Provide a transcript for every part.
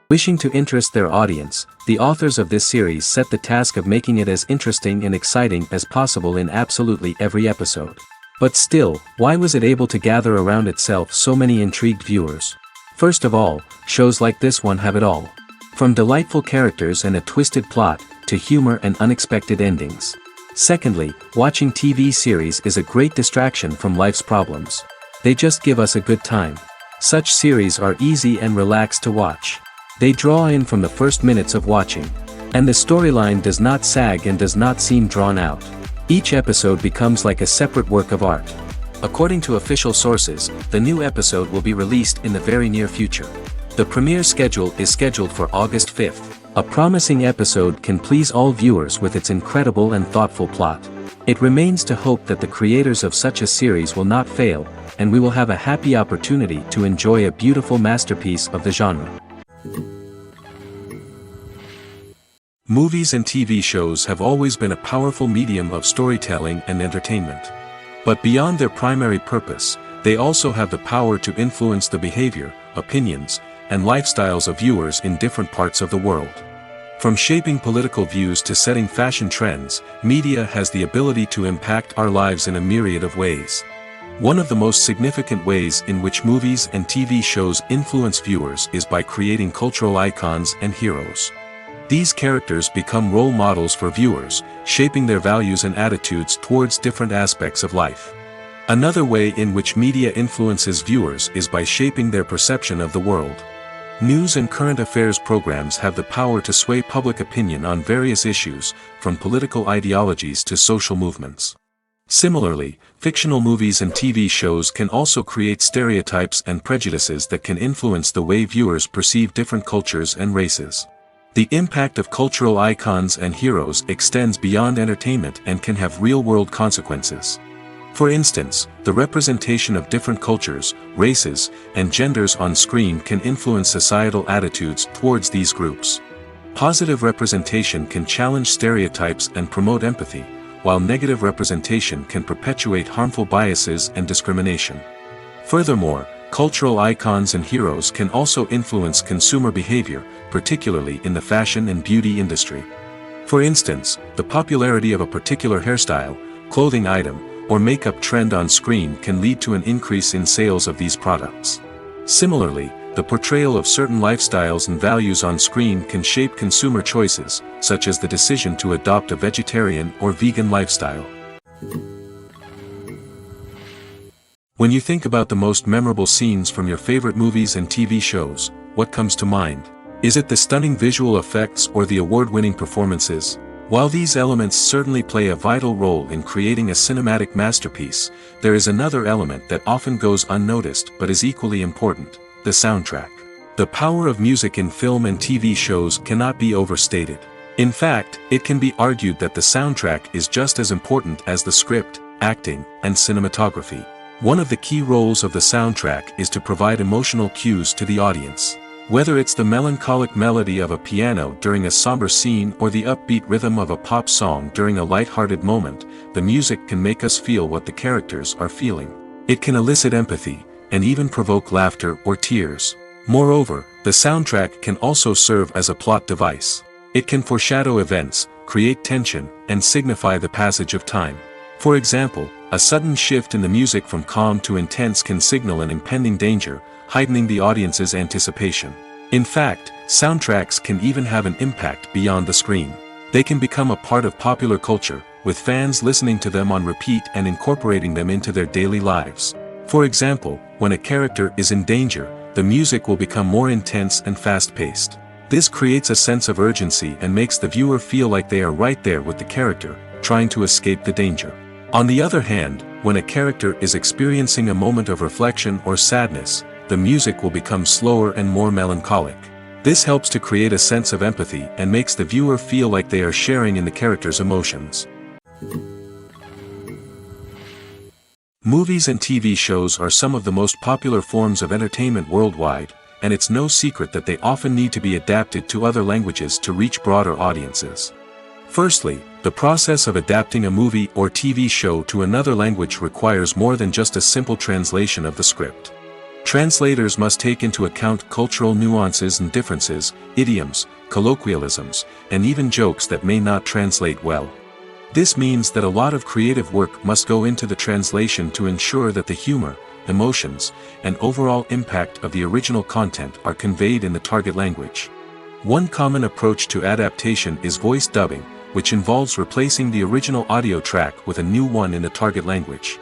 Wishing to interest their audience, the authors of this series set the task of making it as interesting and exciting as possible in absolutely every episode. But still, why was it able to gather around itself so many intrigued viewers? First of all, shows like this one have it all. From delightful characters and a twisted plot, to humor and unexpected endings. Secondly, watching TV series is a great distraction from life's problems. They just give us a good time. Such series are easy and relaxed to watch. They draw in from the first minutes of watching. And the storyline does not sag and does not seem drawn out. Each episode becomes like a separate work of art. According to official sources, the new episode will be released in the very near future. The premiere schedule is scheduled for August 5th. A promising episode can please all viewers with its incredible and thoughtful plot. It remains to hope that the creators of such a series will not fail, and we will have a happy opportunity to enjoy a beautiful masterpiece of the genre. Movies and TV shows have always been a powerful medium of storytelling and entertainment. But beyond their primary purpose, they also have the power to influence the behavior, opinions, and lifestyles of viewers in different parts of the world. From shaping political views to setting fashion trends, media has the ability to impact our lives in a myriad of ways. One of the most significant ways in which movies and TV shows influence viewers is by creating cultural icons and heroes. These characters become role models for viewers, shaping their values and attitudes towards different aspects of life. Another way in which media influences viewers is by shaping their perception of the world. News and current affairs programs have the power to sway public opinion on various issues, from political ideologies to social movements. Similarly, fictional movies and TV shows can also create stereotypes and prejudices that can influence the way viewers perceive different cultures and races. The impact of cultural icons and heroes extends beyond entertainment and can have real-world consequences. For instance, the representation of different cultures, races, and genders on screen can influence societal attitudes towards these groups. Positive representation can challenge stereotypes and promote empathy, while negative representation can perpetuate harmful biases and discrimination. Furthermore, cultural icons and heroes can also influence consumer behavior, particularly in the fashion and beauty industry. For instance, the popularity of a particular hairstyle, clothing item, or makeup trend on screen can lead to an increase in sales of these products. Similarly, the portrayal of certain lifestyles and values on screen can shape consumer choices, such as the decision to adopt a vegetarian or vegan lifestyle. When you think about the most memorable scenes from your favorite movies and TV shows, what comes to mind? Is it the stunning visual effects or the award-winning performances? While these elements certainly play a vital role in creating a cinematic masterpiece, there is another element that often goes unnoticed but is equally important: the soundtrack. The power of music in film and TV shows cannot be overstated. In fact, it can be argued that the soundtrack is just as important as the script, acting, and cinematography. One of the key roles of the soundtrack is to provide emotional cues to the audience. Whether it's the melancholic melody of a piano during a somber scene or the upbeat rhythm of a pop song during a light-hearted moment, the music can make us feel what the characters are feeling. It can elicit empathy, and even provoke laughter or tears. Moreover, the soundtrack can also serve as a plot device. It can foreshadow events, create tension, and signify the passage of time. For example, a sudden shift in the music from calm to intense can signal an impending danger, heightening the audience's anticipation. In fact, soundtracks can even have an impact beyond the screen. They can become a part of popular culture, with fans listening to them on repeat and incorporating them into their daily lives. For example, when a character is in danger, the music will become more intense and fast-paced. This creates a sense of urgency and makes the viewer feel like they are right there with the character, trying to escape the danger. On the other hand, when a character is experiencing a moment of reflection or sadness, the music will become slower and more melancholic. This helps to create a sense of empathy and makes the viewer feel like they are sharing in the character's emotions. Movies and TV shows are some of the most popular forms of entertainment worldwide, and it's no secret that they often need to be adapted to other languages to reach broader audiences. Firstly, the process of adapting a movie or TV show to another language requires more than just a simple translation of the script. Translators must take into account cultural nuances and differences, idioms, colloquialisms, and even jokes that may not translate well. This means that a lot of creative work must go into the translation to ensure that the humor, emotions, and overall impact of the original content are conveyed in the target language. One common approach to adaptation is voice dubbing, which involves replacing the original audio track with a new one in the target language.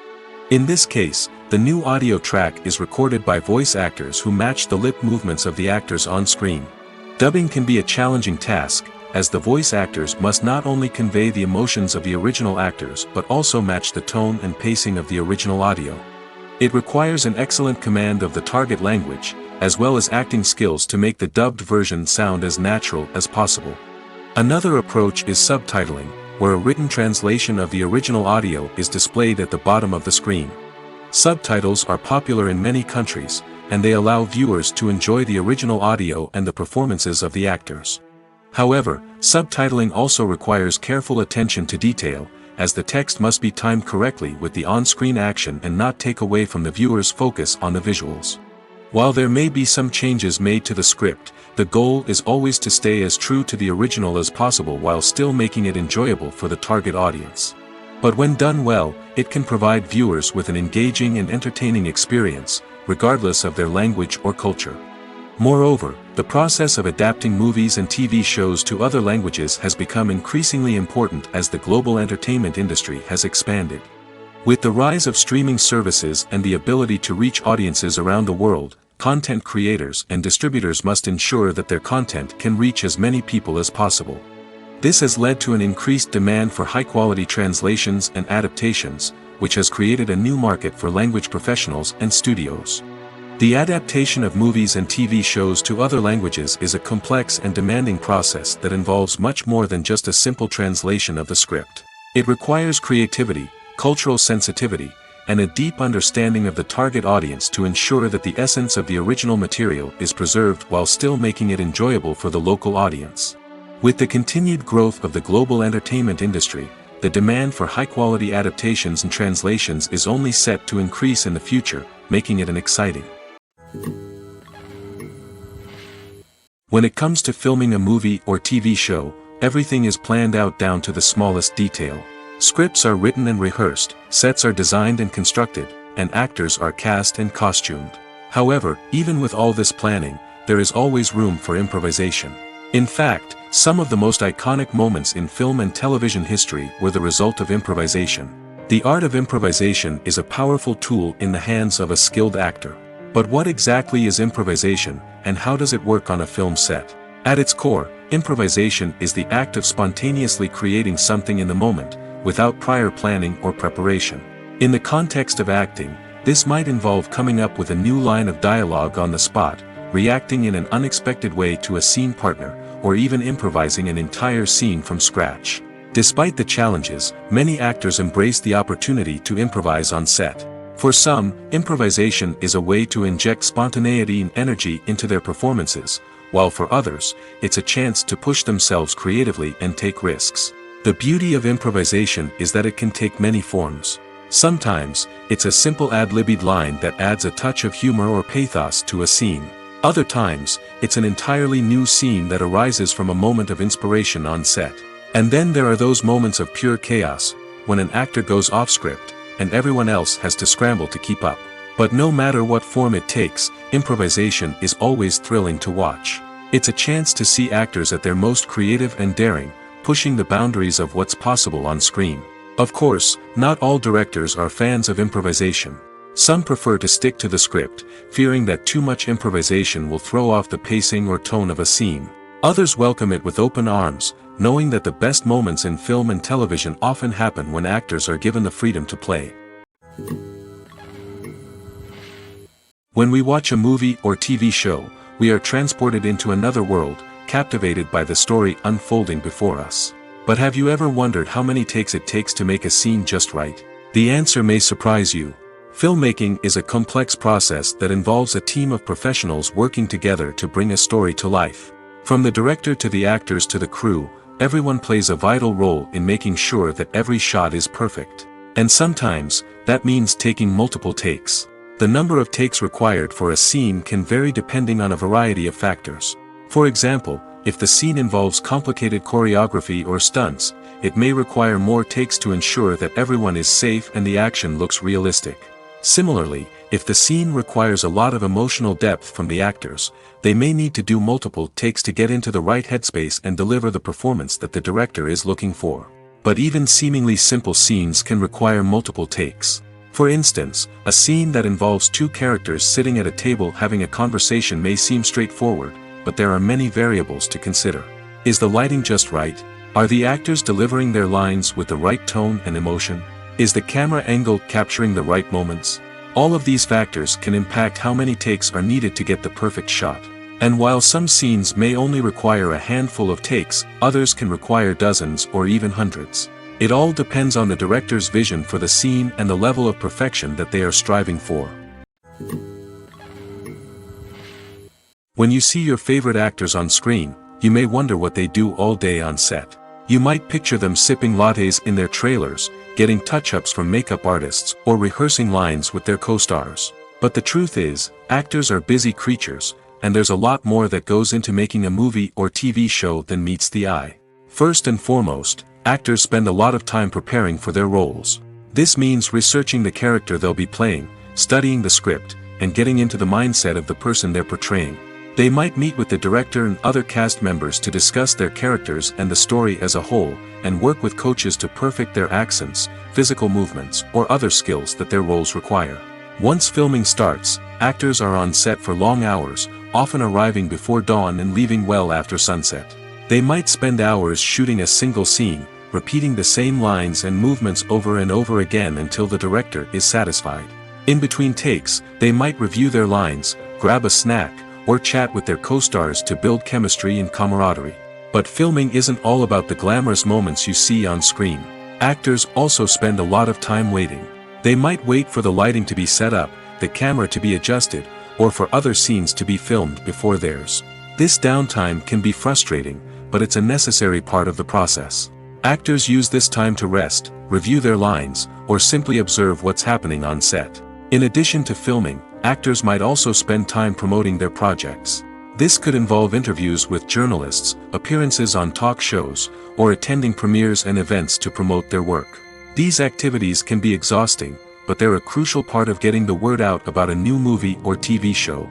In this case, the new audio track is recorded by voice actors who match the lip movements of the actors on screen. Dubbing can be a challenging task, as the voice actors must not only convey the emotions of the original actors but also match the tone and pacing of the original audio. It requires an excellent command of the target language, as well as acting skills to make the dubbed version sound as natural as possible. Another approach is subtitling, where a written translation of the original audio is displayed at the bottom of the screen. Subtitles are popular in many countries, and they allow viewers to enjoy the original audio and the performances of the actors. However, subtitling also requires careful attention to detail, as the text must be timed correctly with the on-screen action and not take away from the viewer's focus on the visuals. While there may be some changes made to the script, the goal is always to stay as true to the original as possible while still making it enjoyable for the target audience. But when done well, it can provide viewers with an engaging and entertaining experience, regardless of their language or culture. Moreover, the process of adapting movies and TV shows to other languages has become increasingly important as the global entertainment industry has expanded. With the rise of streaming services and the ability to reach audiences around the world, content creators and distributors must ensure that their content can reach as many people as possible. This has led to an increased demand for high-quality translations and adaptations, which has created a new market for language professionals and studios. The adaptation of movies and TV shows to other languages is a complex and demanding process that involves much more than just a simple translation of the script. It requires creativity, cultural sensitivity, and a deep understanding of the target audience to ensure that the essence of the original material is preserved while still making it enjoyable for the local audience. With the continued growth of the global entertainment industry, the demand for high-quality adaptations and translations is only set to increase in the future, making it exciting. When it comes to filming a movie or TV show, everything is planned out down to the smallest detail. Scripts are written and rehearsed, sets are designed and constructed, and actors are cast and costumed. However, even with all this planning, there is always room for improvisation. In fact, some of the most iconic moments in film and television history were the result of improvisation. The art of improvisation is a powerful tool in the hands of a skilled actor. But what exactly is improvisation, and how does it work on a film set? At its core, improvisation is the act of spontaneously creating something in the moment, without prior planning or preparation. In the context of acting, this might involve coming up with a new line of dialogue on the spot, reacting in an unexpected way to a scene partner, or even improvising an entire scene from scratch. Despite the challenges, many actors embrace the opportunity to improvise on set. For some, improvisation is a way to inject spontaneity and energy into their performances, while for others, it's a chance to push themselves creatively and take risks. The beauty of improvisation is that it can take many forms. Sometimes, it's a simple ad-libbed line that adds a touch of humor or pathos to a scene. Other times, it's an entirely new scene that arises from a moment of inspiration on set. And then there are those moments of pure chaos, when an actor goes off script, and everyone else has to scramble to keep up. But no matter what form it takes, improvisation is always thrilling to watch. It's a chance to see actors at their most creative and daring, pushing the boundaries of what's possible on screen. Of course, not all directors are fans of improvisation. Some prefer to stick to the script, fearing that too much improvisation will throw off the pacing or tone of a scene. Others welcome it with open arms, knowing that the best moments in film and television often happen when actors are given the freedom to play. When we watch a movie or TV show, we are transported into another world, captivated by the story unfolding before us. But have you ever wondered how many takes it takes to make a scene just right? The answer may surprise you. Filmmaking is a complex process that involves a team of professionals working together to bring a story to life. From the director to the actors to the crew, everyone plays a vital role in making sure that every shot is perfect. And sometimes, that means taking multiple takes. The number of takes required for a scene can vary depending on a variety of factors. For example, if the scene involves complicated choreography or stunts, it may require more takes to ensure that everyone is safe and the action looks realistic. Similarly, if the scene requires a lot of emotional depth from the actors, they may need to do multiple takes to get into the right headspace and deliver the performance that the director is looking for. But even seemingly simple scenes can require multiple takes. For instance, a scene that involves two characters sitting at a table having a conversation may seem straightforward, but there are many variables to consider. Is the lighting just right? Are the actors delivering their lines with the right tone and emotion? Is the camera angle capturing the right moments? All of these factors can impact how many takes are needed to get the perfect shot. And while some scenes may only require a handful of takes, others can require dozens or even hundreds. It all depends on the director's vision for the scene and the level of perfection that they are striving for. When you see your favorite actors on screen, you may wonder what they do all day on set. You might picture them sipping lattes in their trailers, getting touch-ups from makeup artists, or rehearsing lines with their co-stars. But the truth is, actors are busy creatures, and there's a lot more that goes into making a movie or TV show than meets the eye. First and foremost, actors spend a lot of time preparing for their roles. This means researching the character they'll be playing, studying the script, and getting into the mindset of the person they're portraying. They might meet with the director and other cast members to discuss their characters and the story as a whole, and work with coaches to perfect their accents, physical movements, or other skills that their roles require. Once filming starts, actors are on set for long hours, often arriving before dawn and leaving well after sunset. They might spend hours shooting a single scene, repeating the same lines and movements over and over again until the director is satisfied. In between takes, they might review their lines, grab a snack, or chat with their co-stars to build chemistry and camaraderie. But filming isn't all about the glamorous moments you see on screen. Actors also spend a lot of time waiting. They might wait for the lighting to be set up, the camera to be adjusted, or for other scenes to be filmed before theirs. This downtime can be frustrating, but it's a necessary part of the process. Actors use this time to rest, review their lines, or simply observe what's happening on set. In addition to filming, actors might also spend time promoting their projects. This could involve interviews with journalists, appearances on talk shows, or attending premieres and events to promote their work. These activities can be exhausting, but they're a crucial part of getting the word out about a new movie or TV show.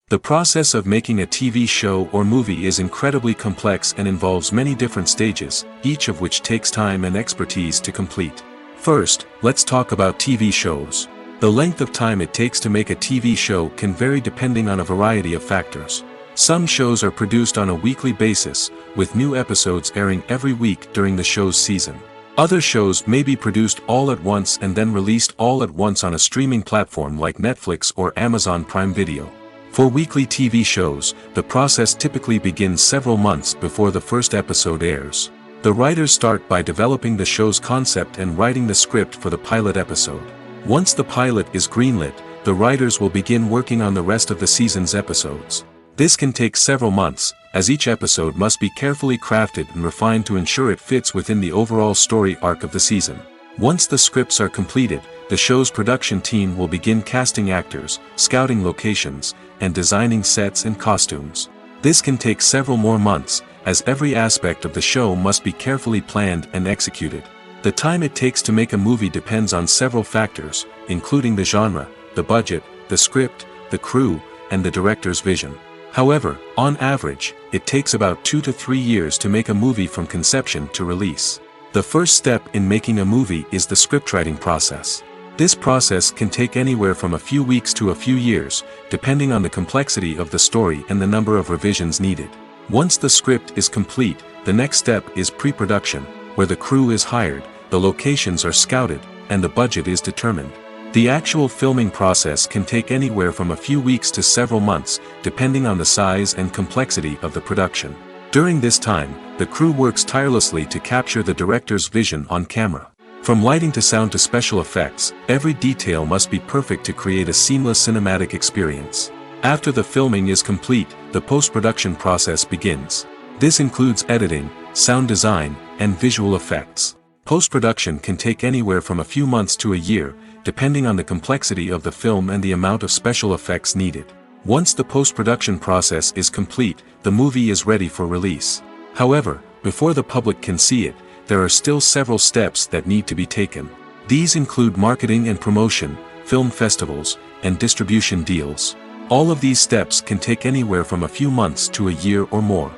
The process of making a TV show or movie is incredibly complex and involves many different stages, each of which takes time and expertise to complete. First, let's talk about TV shows. The length of time it takes to make a TV show can vary depending on a variety of factors. Some shows are produced on a weekly basis, with new episodes airing every week during the show's season. Other shows may be produced all at once and then released all at once on a streaming platform like Netflix or Amazon Prime Video. For weekly TV shows, the process typically begins several months before the first episode airs. The writers start by developing the show's concept and writing the script for the pilot episode. Once the pilot is greenlit, the writers will begin working on the rest of the season's episodes. This can take several months, as each episode must be carefully crafted and refined to ensure it fits within the overall story arc of the season. Once the scripts are completed, the show's production team will begin casting actors, scouting locations, and designing sets and costumes. This can take several more months, as every aspect of the show must be carefully planned and executed. The time it takes to make a movie depends on several factors, including the genre, the budget, the script, the crew, and the director's vision. However, on average, it takes about 2 to 3 years to make a movie from conception to release. The first step in making a movie is the scriptwriting process. This process can take anywhere from a few weeks to a few years, depending on the complexity of the story and the number of revisions needed. Once the script is complete, the next step is pre-production, where the crew is hired, the locations are scouted, and the budget is determined. The actual filming process can take anywhere from a few weeks to several months, depending on the size and complexity of the production. During this time, the crew works tirelessly to capture the director's vision on camera. From lighting to sound to special effects, every detail must be perfect to create a seamless cinematic experience. After the filming is complete, the post-production process begins. This includes editing, sound design, and visual effects. Post-production can take anywhere from a few months to a year, depending on the complexity of the film and the amount of special effects needed. Once the post-production process is complete, the movie is ready for release. However, before the public can see it, there are still several steps that need to be taken. These include marketing and promotion, film festivals, and distribution deals. All of these steps can take anywhere from a few months to a year or more.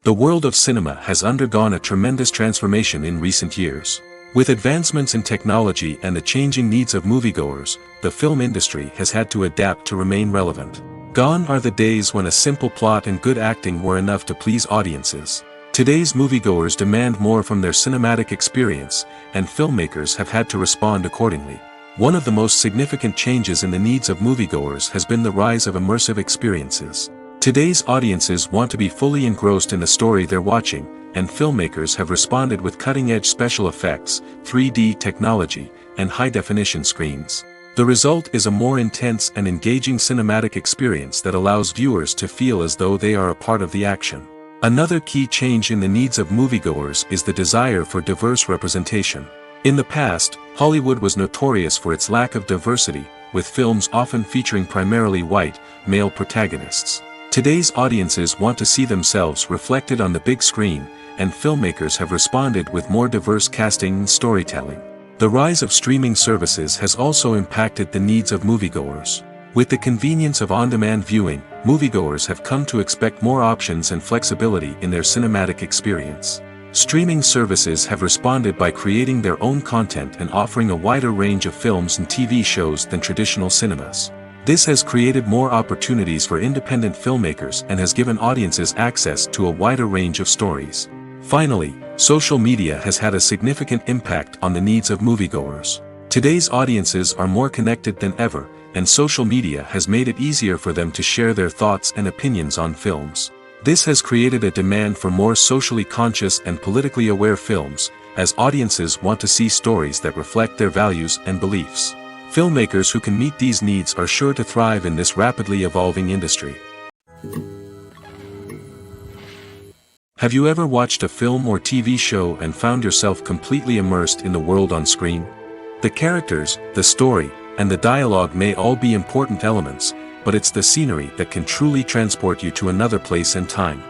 The world of cinema has undergone a tremendous transformation in recent years. With advancements in technology and the changing needs of moviegoers, the film industry has had to adapt to remain relevant. Gone are the days when a simple plot and good acting were enough to please audiences. Today's moviegoers demand more from their cinematic experience, and filmmakers have had to respond accordingly. One of the most significant changes in the needs of moviegoers has been the rise of immersive experiences. Today's audiences want to be fully engrossed in the story they're watching, and filmmakers have responded with cutting-edge special effects, 3D technology, and high-definition screens. The result is a more intense and engaging cinematic experience that allows viewers to feel as though they are a part of the action. Another key change in the needs of moviegoers is the desire for diverse representation. In the past, Hollywood was notorious for its lack of diversity, with films often featuring primarily white, male protagonists. Today's audiences want to see themselves reflected on the big screen, and filmmakers have responded with more diverse casting and storytelling. The rise of streaming services has also impacted the needs of moviegoers. With the convenience of on-demand viewing, moviegoers have come to expect more options and flexibility in their cinematic experience. Streaming services have responded by creating their own content and offering a wider range of films and TV shows than traditional cinemas. This has created more opportunities for independent filmmakers and has given audiences access to a wider range of stories. Finally, social media has had a significant impact on the needs of moviegoers. Today's audiences are more connected than ever, and social media has made it easier for them to share their thoughts and opinions on films. This has created a demand for more socially conscious and politically aware films, as audiences want to see stories that reflect their values and beliefs. Filmmakers who can meet these needs are sure to thrive in this rapidly evolving industry. Have you ever watched a film or TV show and found yourself completely immersed in the world on screen? The characters, the story, and the dialogue may all be important elements, but it's the scenery that can truly transport you to another place and time.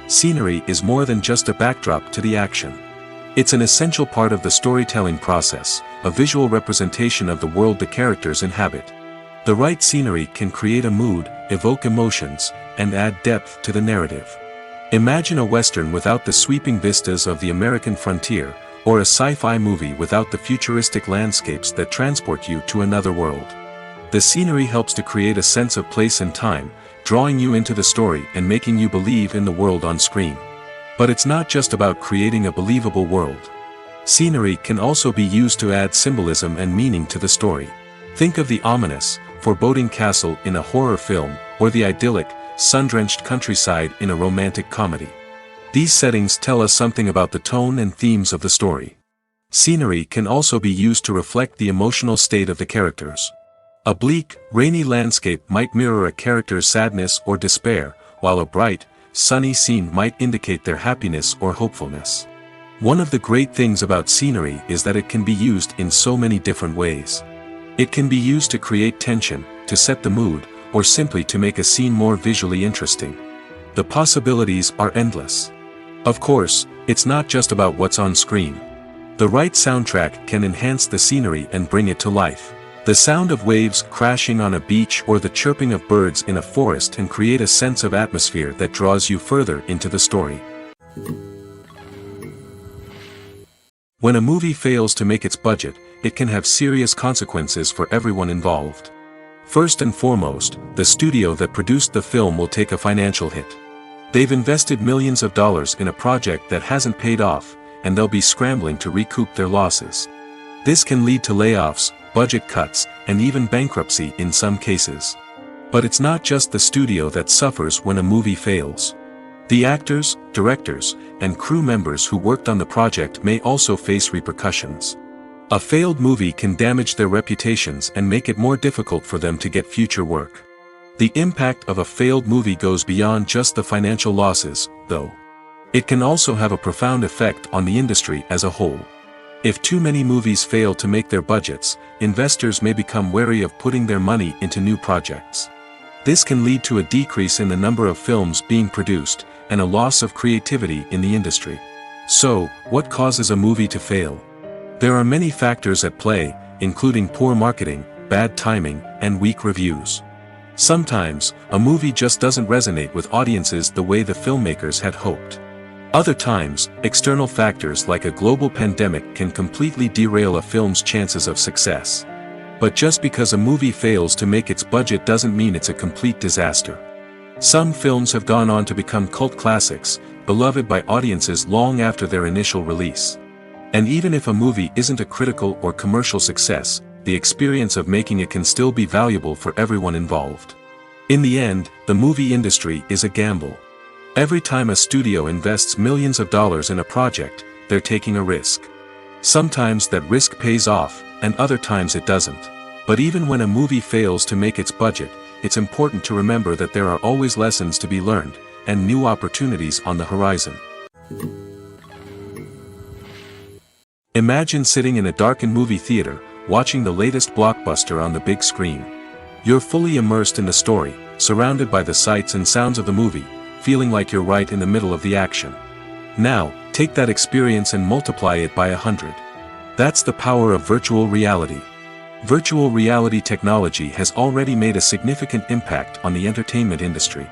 Scenery is more than just a backdrop to the action. It's an essential part of the storytelling process, a visual representation of the world the characters inhabit. The right scenery can create a mood, evoke emotions, and add depth to the narrative. Imagine a Western without the sweeping vistas of the American frontier, or a sci-fi movie without the futuristic landscapes that transport you to another world. The scenery helps to create a sense of place and time, drawing you into the story and making you believe in the world on screen. But it's not just about creating a believable world. Scenery can also be used to add symbolism and meaning to the story. Think of the ominous, foreboding castle in a horror film, or the idyllic, sun-drenched countryside in a romantic comedy. These settings tell us something about the tone and themes of the story. Scenery can also be used to reflect the emotional state of the characters. A bleak, rainy landscape might mirror a character's sadness or despair, while a bright, sunny scene might indicate their happiness or hopefulness. One of the great things about scenery is that it can be used in so many different ways. It can be used to create tension, to set the mood, or simply to make a scene more visually interesting. The possibilities are endless. Of course, it's not just about what's on screen. The right soundtrack can enhance the scenery and bring it to life. The sound of waves crashing on a beach or the chirping of birds in a forest can create a sense of atmosphere that draws you further into the story. When a movie fails to make its budget, it can have serious consequences for everyone involved. First and foremost, the studio that produced the film will take a financial hit. They've invested millions of dollars in a project that hasn't paid off, and they'll be scrambling to recoup their losses. This can lead to layoffs, budget cuts, and even bankruptcy in some cases. But it's not just the studio that suffers when a movie fails. The actors, directors, and crew members who worked on the project may also face repercussions. A failed movie can damage their reputations and make it more difficult for them to get future work. The impact of a failed movie goes beyond just the financial losses, though. It can also have a profound effect on the industry as a whole. If too many movies fail to make their budgets, investors may become wary of putting their money into new projects. This can lead to a decrease in the number of films being produced, and a loss of creativity in the industry. So, what causes a movie to fail? There are many factors at play, including poor marketing, bad timing, and weak reviews. Sometimes, a movie just doesn't resonate with audiences the way the filmmakers had hoped. Other times, external factors like a global pandemic can completely derail a film's chances of success. But just because a movie fails to make its budget doesn't mean it's a complete disaster. Some films have gone on to become cult classics, beloved by audiences long after their initial release. And even if a movie isn't a critical or commercial success, the experience of making it can still be valuable for everyone involved. In the end, the movie industry is a gamble. Every time a studio invests millions of dollars in a project, they're taking a risk. Sometimes that risk pays off, and other times it doesn't. But even when a movie fails to make its budget, it's important to remember that there are always lessons to be learned, and new opportunities on the horizon. Imagine sitting in a darkened movie theater, watching the latest blockbuster on the big screen. You're fully immersed in the story, surrounded by the sights and sounds of the movie, feeling like you're right in the middle of the action. Now, take that experience and multiply it by 100. That's the power of virtual reality. Virtual reality technology has already made a significant impact on the entertainment industry.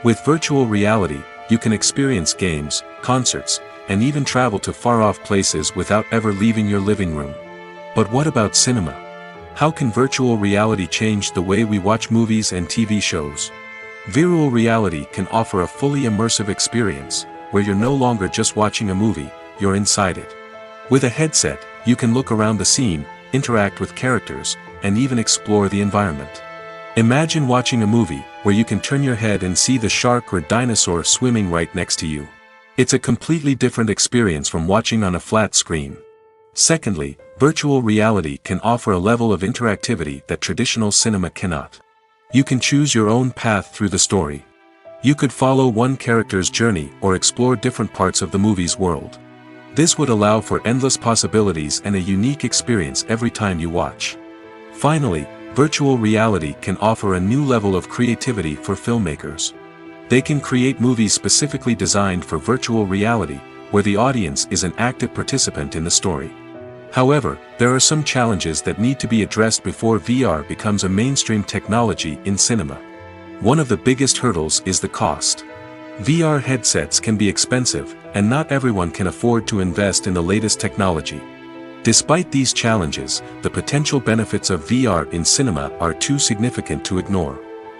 With virtual reality, you can experience games, concerts, and even travel to far-off places without ever leaving your living room. But what about cinema? How can virtual reality change the way we watch movies and TV shows? Virtual reality can offer a fully immersive experience, where you're no longer just watching a movie, you're inside it. With a headset, you can look around the scene, interact with characters, and even explore the environment. Imagine watching a movie, where you can turn your head and see the shark or dinosaur swimming right next to you. It's a completely different experience from watching on a flat screen. Secondly, virtual reality can offer a level of interactivity that traditional cinema cannot. You can choose your own path through the story. You could follow one character's journey or explore different parts of the movie's world. This would allow for endless possibilities and a unique experience every time you watch. Finally, virtual reality can offer a new level of creativity for filmmakers. They can create movies specifically designed for virtual reality, where the audience is an active participant in the story. However, there are some challenges that need to be addressed before VR becomes a mainstream technology in cinema. One of the biggest hurdles is the cost. VR headsets can be expensive, and not everyone can afford to invest in the latest technology. Despite these challenges, the potential benefits of VR in cinema are too significant to ignore.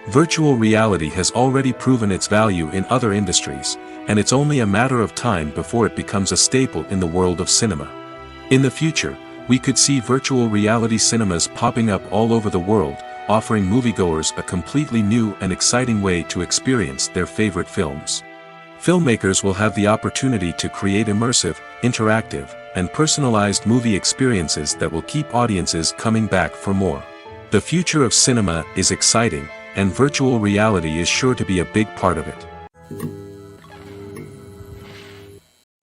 Virtual reality has already proven its value in other industries, and it's only a matter of time before it becomes a staple in the world of cinema. In the future, we could see virtual reality cinemas popping up all over the world, offering moviegoers a completely new and exciting way to experience their favorite films. Filmmakers will have the opportunity to create immersive, interactive, and personalized movie experiences that will keep audiences coming back for more. The future of cinema is exciting, and virtual reality is sure to be a big part of it.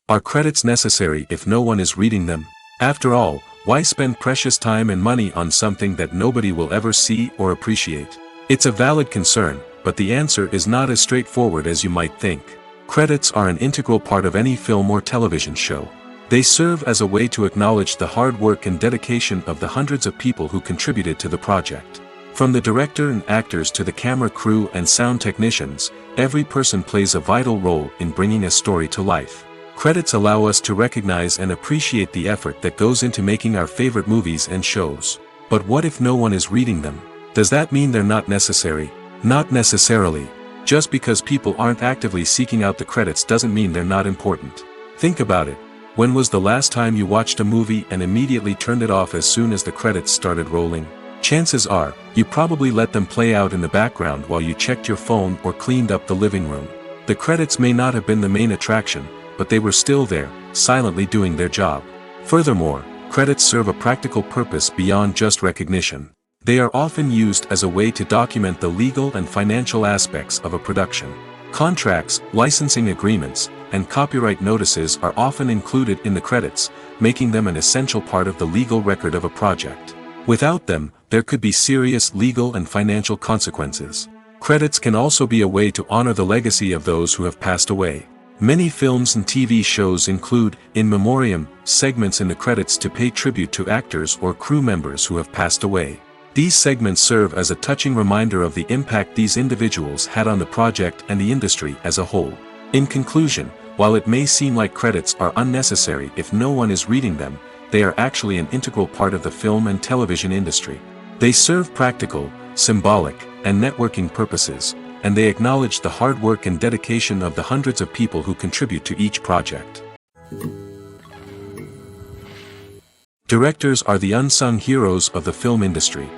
Are credits necessary if no one is reading them? After all, why spend precious time and money on something that nobody will ever see or appreciate? It's a valid concern, but the answer is not as straightforward as you might think. Credits are an integral part of any film or television show. They serve as a way to acknowledge the hard work and dedication of the hundreds of people who contributed to the project. From the director and actors to the camera crew and sound technicians, every person plays a vital role in bringing a story to life. Credits allow us to recognize and appreciate the effort that goes into making our favorite movies and shows. But what if no one is reading them? Does that mean they're not necessary? Not necessarily. Just because people aren't actively seeking out the credits doesn't mean they're not important. Think about it. When was the last time you watched a movie and immediately turned it off as soon as the credits started rolling? Chances are, you probably let them play out in the background while you checked your phone or cleaned up the living room. The credits may not have been the main attraction, but they were still there, silently doing their job. Furthermore, credits serve a practical purpose beyond just recognition. They are often used as a way to document the legal and financial aspects of a production. Contracts, licensing agreements, and copyright notices are often included in the credits, making them an essential part of the legal record of a project. Without them, there could be serious legal and financial consequences. Credits can also be a way to honor the legacy of those who have passed away. Many films and TV shows include, in memoriam, segments in the credits to pay tribute to actors or crew members who have passed away. These segments serve as a touching reminder of the impact these individuals had on the project and the industry as a whole. In conclusion, while it may seem like credits are unnecessary if no one is reading them, they are actually an integral part of the film and television industry. They serve practical, symbolic, and networking purposes, and they acknowledge the hard work and dedication of the hundreds of people who contribute to each project. Directors are the unsung heroes of the film industry.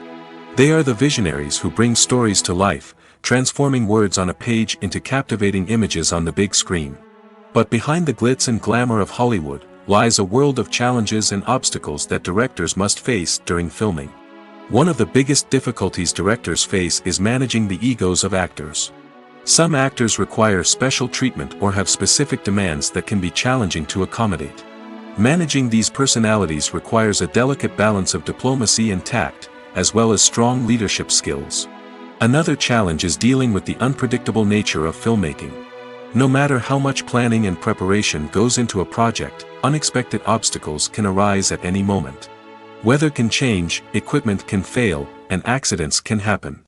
They are the visionaries who bring stories to life, transforming words on a page into captivating images on the big screen. But behind the glitz and glamour of Hollywood lies a world of challenges and obstacles that directors must face during filming. One of the biggest difficulties directors face is managing the egos of actors. Some actors require special treatment or have specific demands that can be challenging to accommodate. Managing these personalities requires a delicate balance of diplomacy and tact, as well as strong leadership skills. Another challenge is dealing with the unpredictable nature of filmmaking. No matter how much planning and preparation goes into a project, unexpected obstacles can arise at any moment. Weather can change, equipment can fail, and accidents can happen.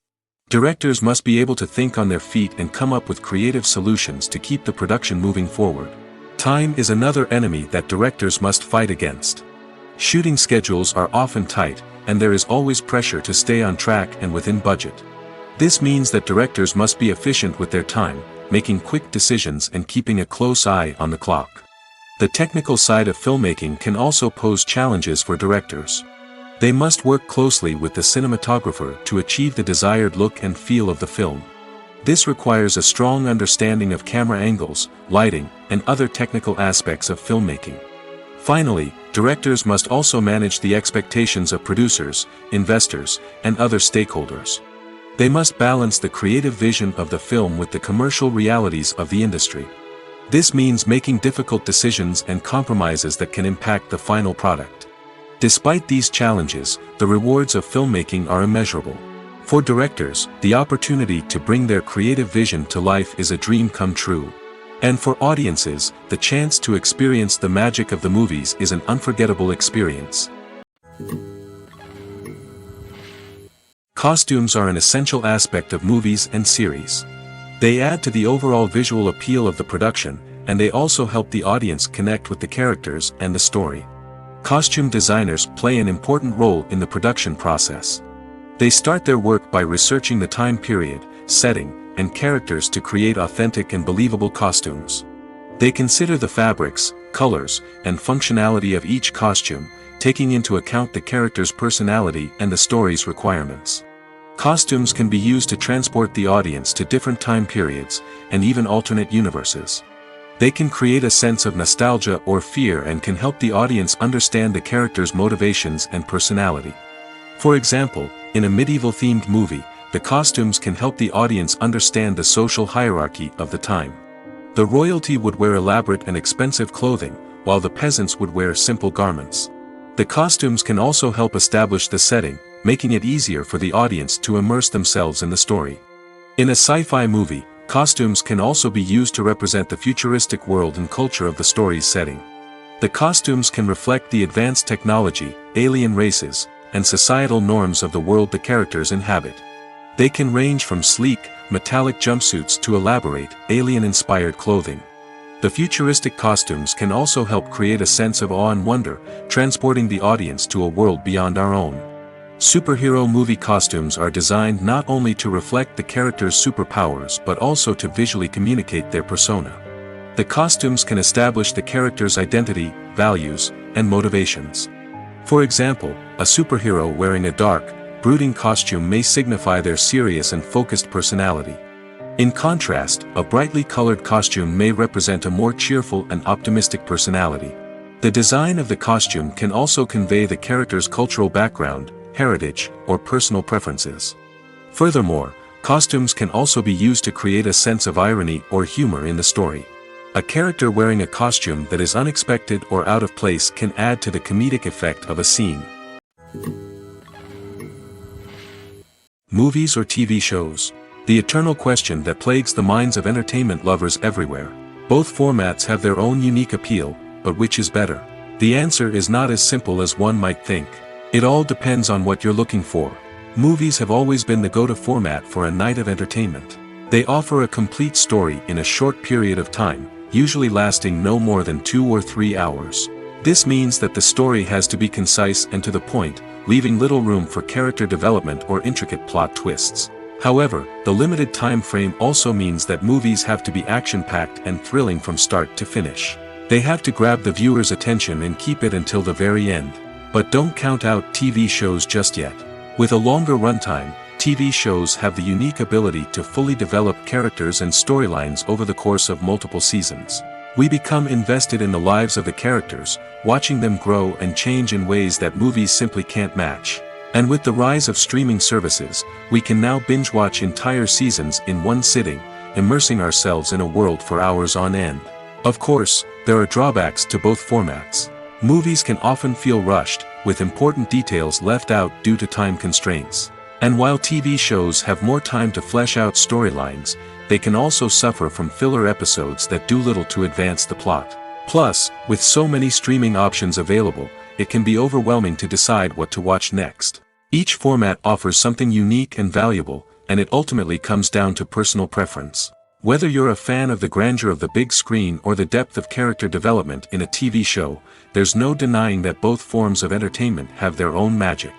Directors must be able to think on their feet and come up with creative solutions to keep the production moving forward. Time is another enemy that directors must fight against. Shooting schedules are often tight, and there is always pressure to stay on track and within budget. This means that directors must be efficient with their time, making quick decisions and keeping a close eye on the clock. The technical side of filmmaking can also pose challenges for directors. They must work closely with the cinematographer to achieve the desired look and feel of the film. This requires a strong understanding of camera angles, lighting, and other technical aspects of filmmaking. Finally, directors must also manage the expectations of producers, investors, and other stakeholders. They must balance the creative vision of the film with the commercial realities of the industry. This means making difficult decisions and compromises that can impact the final product. Despite these challenges, the rewards of filmmaking are immeasurable. For directors, the opportunity to bring their creative vision to life is a dream come true. And for audiences, the chance to experience the magic of the movies is an unforgettable experience. Costumes are an essential aspect of movies and series. They add to the overall visual appeal of the production, and they also help the audience connect with the characters and the story. Costume designers play an important role in the production process. They start their work by researching the time period, setting, and characters to create authentic and believable costumes. They consider the fabrics, colors, and functionality of each costume, taking into account the character's personality and the story's requirements. Costumes can be used to transport the audience to different time periods, and even alternate universes. They can create a sense of nostalgia or fear and can help the audience understand the character's motivations and personality. For example, in a medieval-themed movie, the costumes can help the audience understand the social hierarchy of the time. The royalty would wear elaborate and expensive clothing, while the peasants would wear simple garments. The costumes can also help establish the setting, making it easier for the audience to immerse themselves in the story. In a sci-fi movie, costumes can also be used to represent the futuristic world and culture of the story's setting. The costumes can reflect the advanced technology, alien races, and societal norms of the world the characters inhabit. They can range from sleek, metallic jumpsuits to elaborate, alien-inspired clothing. The futuristic costumes can also help create a sense of awe and wonder, transporting the audience to a world beyond our own. Superhero movie costumes are designed not only to reflect the character's superpowers but also to visually communicate their persona. The costumes can establish the character's identity, values, and motivations. For example, a superhero wearing a dark, brooding costume may signify their serious and focused personality. In contrast, a brightly colored costume may represent a more cheerful and optimistic personality. The design of the costume can also convey the character's cultural background, heritage, or personal preferences. Furthermore, costumes can also be used to create a sense of irony or humor in the story. A character wearing a costume that is unexpected or out of place can add to the comedic effect of a scene. Movies or TV shows? The eternal question that plagues the minds of entertainment lovers everywhere. Both formats have their own unique appeal, but which is better? The answer is not as simple as one might think. It all depends on what you're looking for. Movies have always been the go-to format for a night of entertainment. They offer a complete story in a short period of time, usually lasting no more than 2 or 3 hours. This means that the story has to be concise and to the point, leaving little room for character development or intricate plot twists. However, the limited time frame also means that movies have to be action-packed and thrilling from start to finish. They have to grab the viewer's attention and keep it until the very end. But don't count out TV shows just yet. With a longer runtime, TV shows have the unique ability to fully develop characters and storylines over the course of multiple seasons. We become invested in the lives of the characters, watching them grow and change in ways that movies simply can't match. And with the rise of streaming services, we can now binge-watch entire seasons in one sitting, immersing ourselves in a world for hours on end. Of course, there are drawbacks to both formats. Movies can often feel rushed, with important details left out due to time constraints. And while TV shows have more time to flesh out storylines, they can also suffer from filler episodes that do little to advance the plot. Plus, with so many streaming options available, it can be overwhelming to decide what to watch next. Each format offers something unique and valuable, and it ultimately comes down to personal preference. Whether you're a fan of the grandeur of the big screen or the depth of character development in a TV show, there's no denying that both forms of entertainment have their own magic.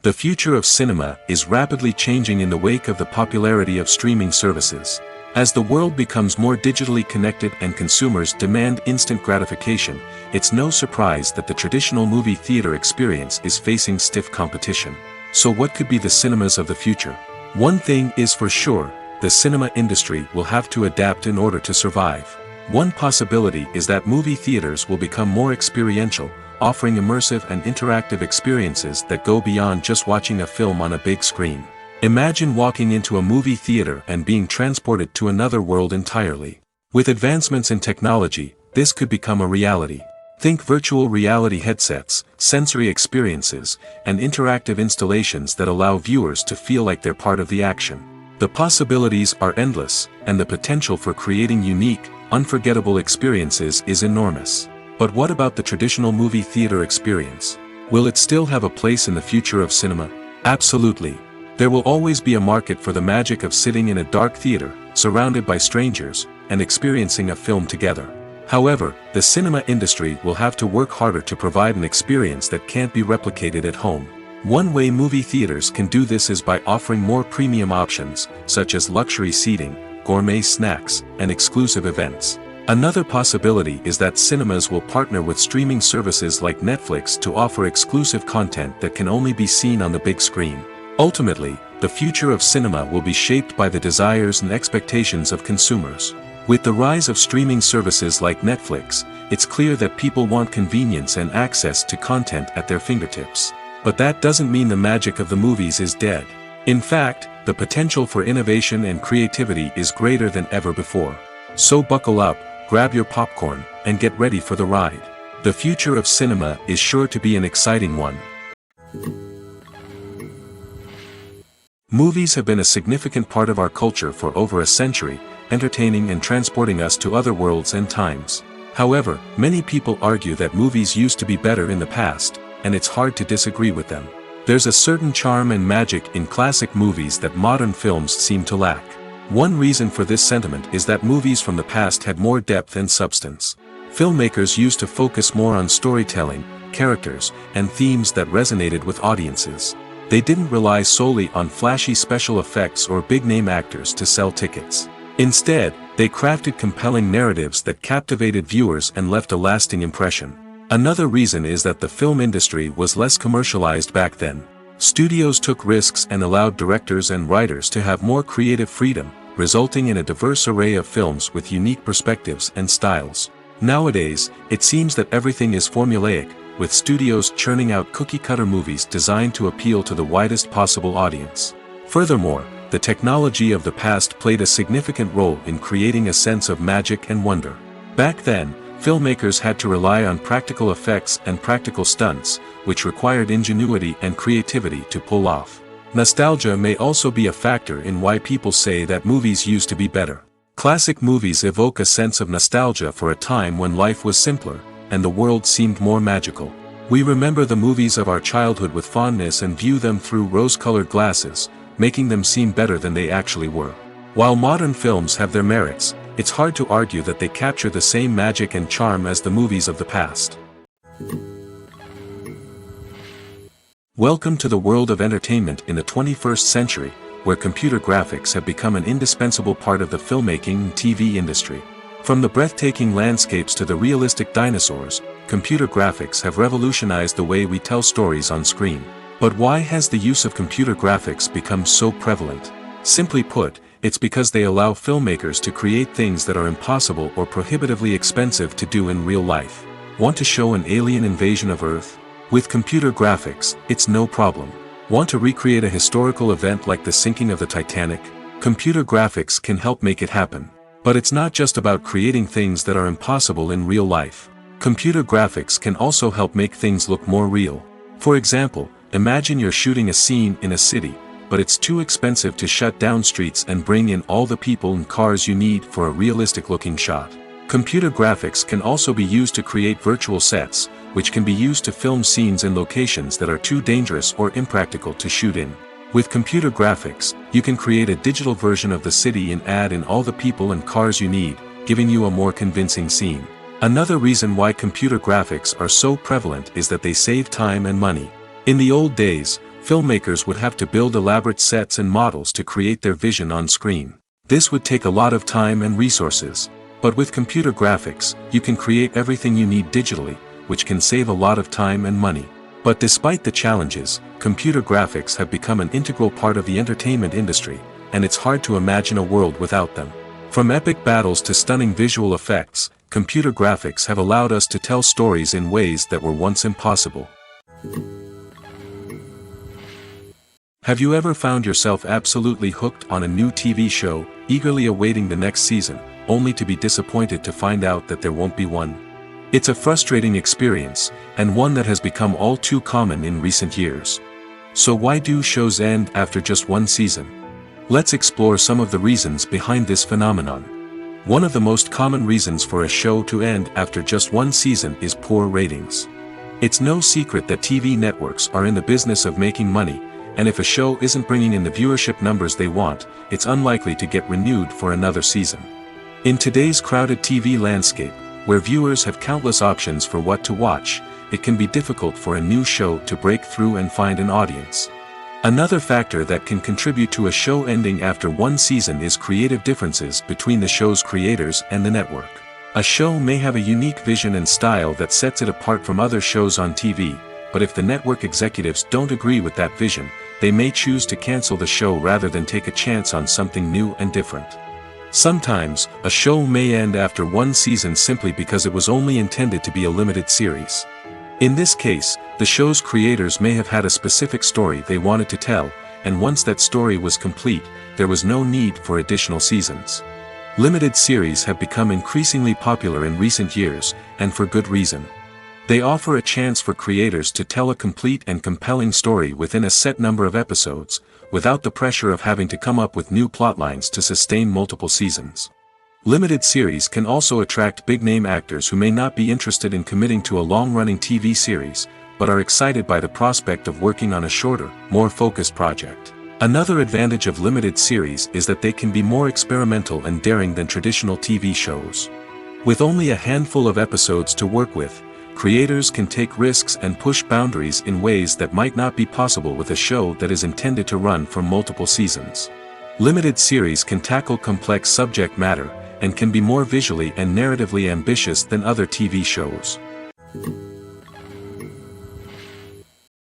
The future of cinema is rapidly changing in the wake of the popularity of streaming services. As the world becomes more digitally connected and consumers demand instant gratification, it's no surprise that the traditional movie theater experience is facing stiff competition. So what could be the cinemas of the future? One thing is for sure, the cinema industry will have to adapt in order to survive. One possibility is that movie theaters will become more experiential, offering immersive and interactive experiences that go beyond just watching a film on a big screen. Imagine walking into a movie theater and being transported to another world entirely. With advancements in technology, this could become a reality. Think virtual reality headsets, sensory experiences, and interactive installations that allow viewers to feel like they're part of the action. The possibilities are endless, and the potential for creating unique, unforgettable experiences is enormous. But what about the traditional movie theater experience? Will it still have a place in the future of cinema? Absolutely. There will always be a market for the magic of sitting in a dark theater, surrounded by strangers, and experiencing a film together. However, the cinema industry will have to work harder to provide an experience that can't be replicated at home. One way movie theaters can do this is by offering more premium options, such as luxury seating, gourmet snacks, and exclusive events. Another possibility is that cinemas will partner with streaming services like Netflix to offer exclusive content that can only be seen on the big screen. Ultimately, the future of cinema will be shaped by the desires and expectations of consumers. With the rise of streaming services like Netflix, it's clear that people want convenience and access to content at their fingertips. But that doesn't mean the magic of the movies is dead. In fact, the potential for innovation and creativity is greater than ever before. So buckle up, grab your popcorn, and get ready for the ride. The future of cinema is sure to be an exciting one. Movies have been a significant part of our culture for over a century, entertaining and transporting us to other worlds and times. However, many people argue that movies used to be better in the past, and it's hard to disagree with them. There's a certain charm and magic in classic movies that modern films seem to lack. One reason for this sentiment is that movies from the past had more depth and substance. Filmmakers used to focus more on storytelling, characters, and themes that resonated with audiences. They didn't rely solely on flashy special effects or big-name actors to sell tickets. Instead, they crafted compelling narratives that captivated viewers and left a lasting impression. Another reason is that the film industry was less commercialized back then. Studios took risks and allowed directors and writers to have more creative freedom, resulting in a diverse array of films with unique perspectives and styles. Nowadays, it seems that everything is formulaic, with studios churning out cookie-cutter movies designed to appeal to the widest possible audience. Furthermore, the technology of the past played a significant role in creating a sense of magic and wonder. Back then, filmmakers had to rely on practical effects and practical stunts, which required ingenuity and creativity to pull off. Nostalgia may also be a factor in why people say that movies used to be better. Classic movies evoke a sense of nostalgia for a time when life was simpler, and the world seemed more magical. We remember the movies of our childhood with fondness and view them through rose-colored glasses, making them seem better than they actually were. While modern films have their merits, it's hard to argue that they capture the same magic and charm as the movies of the past. Welcome to the world of entertainment in the 21st century, where computer graphics have become an indispensable part of the filmmaking and TV industry. From the breathtaking landscapes to the realistic dinosaurs, computer graphics have revolutionized the way we tell stories on screen. But why has the use of computer graphics become so prevalent? Simply put, it's because they allow filmmakers to create things that are impossible or prohibitively expensive to do in real life. Want to show an alien invasion of Earth? With computer graphics, it's no problem. Want to recreate a historical event like the sinking of the Titanic? Computer graphics can help make it happen. But it's not just about creating things that are impossible in real life. Computer graphics can also help make things look more real. For example, imagine you're shooting a scene in a city, but it's too expensive to shut down streets and bring in all the people and cars you need for a realistic-looking shot. Computer graphics can also be used to create virtual sets, which can be used to film scenes in locations that are too dangerous or impractical to shoot in. With computer graphics, you can create a digital version of the city and add in all the people and cars you need, giving you a more convincing scene. Another reason why computer graphics are so prevalent is that they save time and money. In the old days, filmmakers would have to build elaborate sets and models to create their vision on screen. This would take a lot of time and resources. But with computer graphics, you can create everything you need digitally, which can save a lot of time and money. But despite the challenges, computer graphics have become an integral part of the entertainment industry, and it's hard to imagine a world without them. From epic battles to stunning visual effects, computer graphics have allowed us to tell stories in ways that were once impossible. Have you ever found yourself absolutely hooked on a new TV show, eagerly awaiting the next season, only to be disappointed to find out that there won't be one? It's a frustrating experience, and one that has become all too common in recent years. So why do shows end after just one season? Let's explore some of the reasons behind this phenomenon. One of the most common reasons for a show to end after just one season is poor ratings. It's no secret that TV networks are in the business of making money, and if a show isn't bringing in the viewership numbers they want, it's unlikely to get renewed for another season. In today's crowded TV landscape, where viewers have countless options for what to watch, it can be difficult for a new show to break through and find an audience. Another factor that can contribute to a show ending after one season is creative differences between the show's creators and the network. A show may have a unique vision and style that sets it apart from other shows on TV, but if the network executives don't agree with that vision, they may choose to cancel the show rather than take a chance on something new and different. Sometimes, a show may end after one season simply because it was only intended to be a limited series. In this case, the show's creators may have had a specific story they wanted to tell, and once that story was complete, there was no need for additional seasons. Limited series have become increasingly popular in recent years, and for good reason. They offer a chance for creators to tell a complete and compelling story within a set number of episodes, without the pressure of having to come up with new plotlines to sustain multiple seasons. Limited series can also attract big-name actors who may not be interested in committing to a long-running TV series, but are excited by the prospect of working on a shorter, more focused project. Another advantage of limited series is that they can be more experimental and daring than traditional TV shows. With only a handful of episodes to work with, creators can take risks and push boundaries in ways that might not be possible with a show that is intended to run for multiple seasons. Limited series can tackle complex subject matter, and can be more visually and narratively ambitious than other TV shows.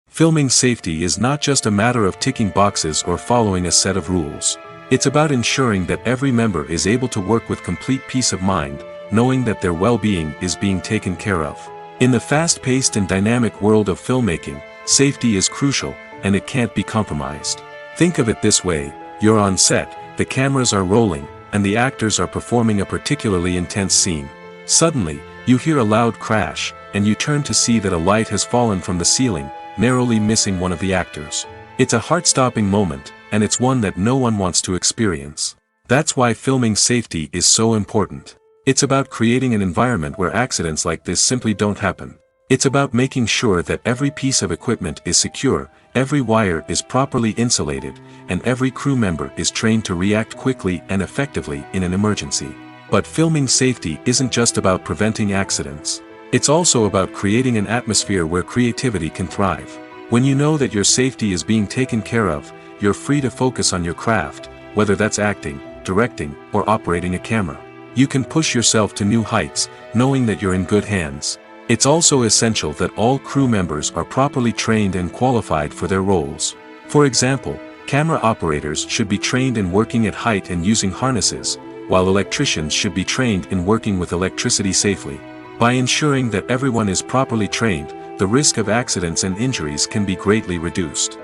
Filming safety is not just a matter of ticking boxes or following a set of rules. It's about ensuring that every member is able to work with complete peace of mind, knowing that their well-being is being taken care of. In the fast-paced and dynamic world of filmmaking, safety is crucial, and it can't be compromised. Think of it this way: You're on set, the cameras are rolling, and the actors are performing a particularly intense scene. Suddenly, you hear a loud crash, and you turn to see that a light has fallen from the ceiling, narrowly missing one of the actors. It's a heart-stopping moment, and it's one that no one wants to experience. That's why filming safety is so important. It's about creating an environment where accidents like this simply don't happen. It's about making sure that every piece of equipment is secure, every wire is properly insulated, and every crew member is trained to react quickly and effectively in an emergency. But filming safety isn't just about preventing accidents. It's also about creating an atmosphere where creativity can thrive. When you know that your safety is being taken care of, you're free to focus on your craft, whether that's acting, directing, or operating a camera. You can push yourself to new heights, knowing that you're in good hands. It's also essential that all crew members are properly trained and qualified for their roles. For example, camera operators should be trained in working at height and using harnesses, while electricians should be trained in working with electricity safely. By ensuring that everyone is properly trained, the risk of accidents and injuries can be greatly reduced.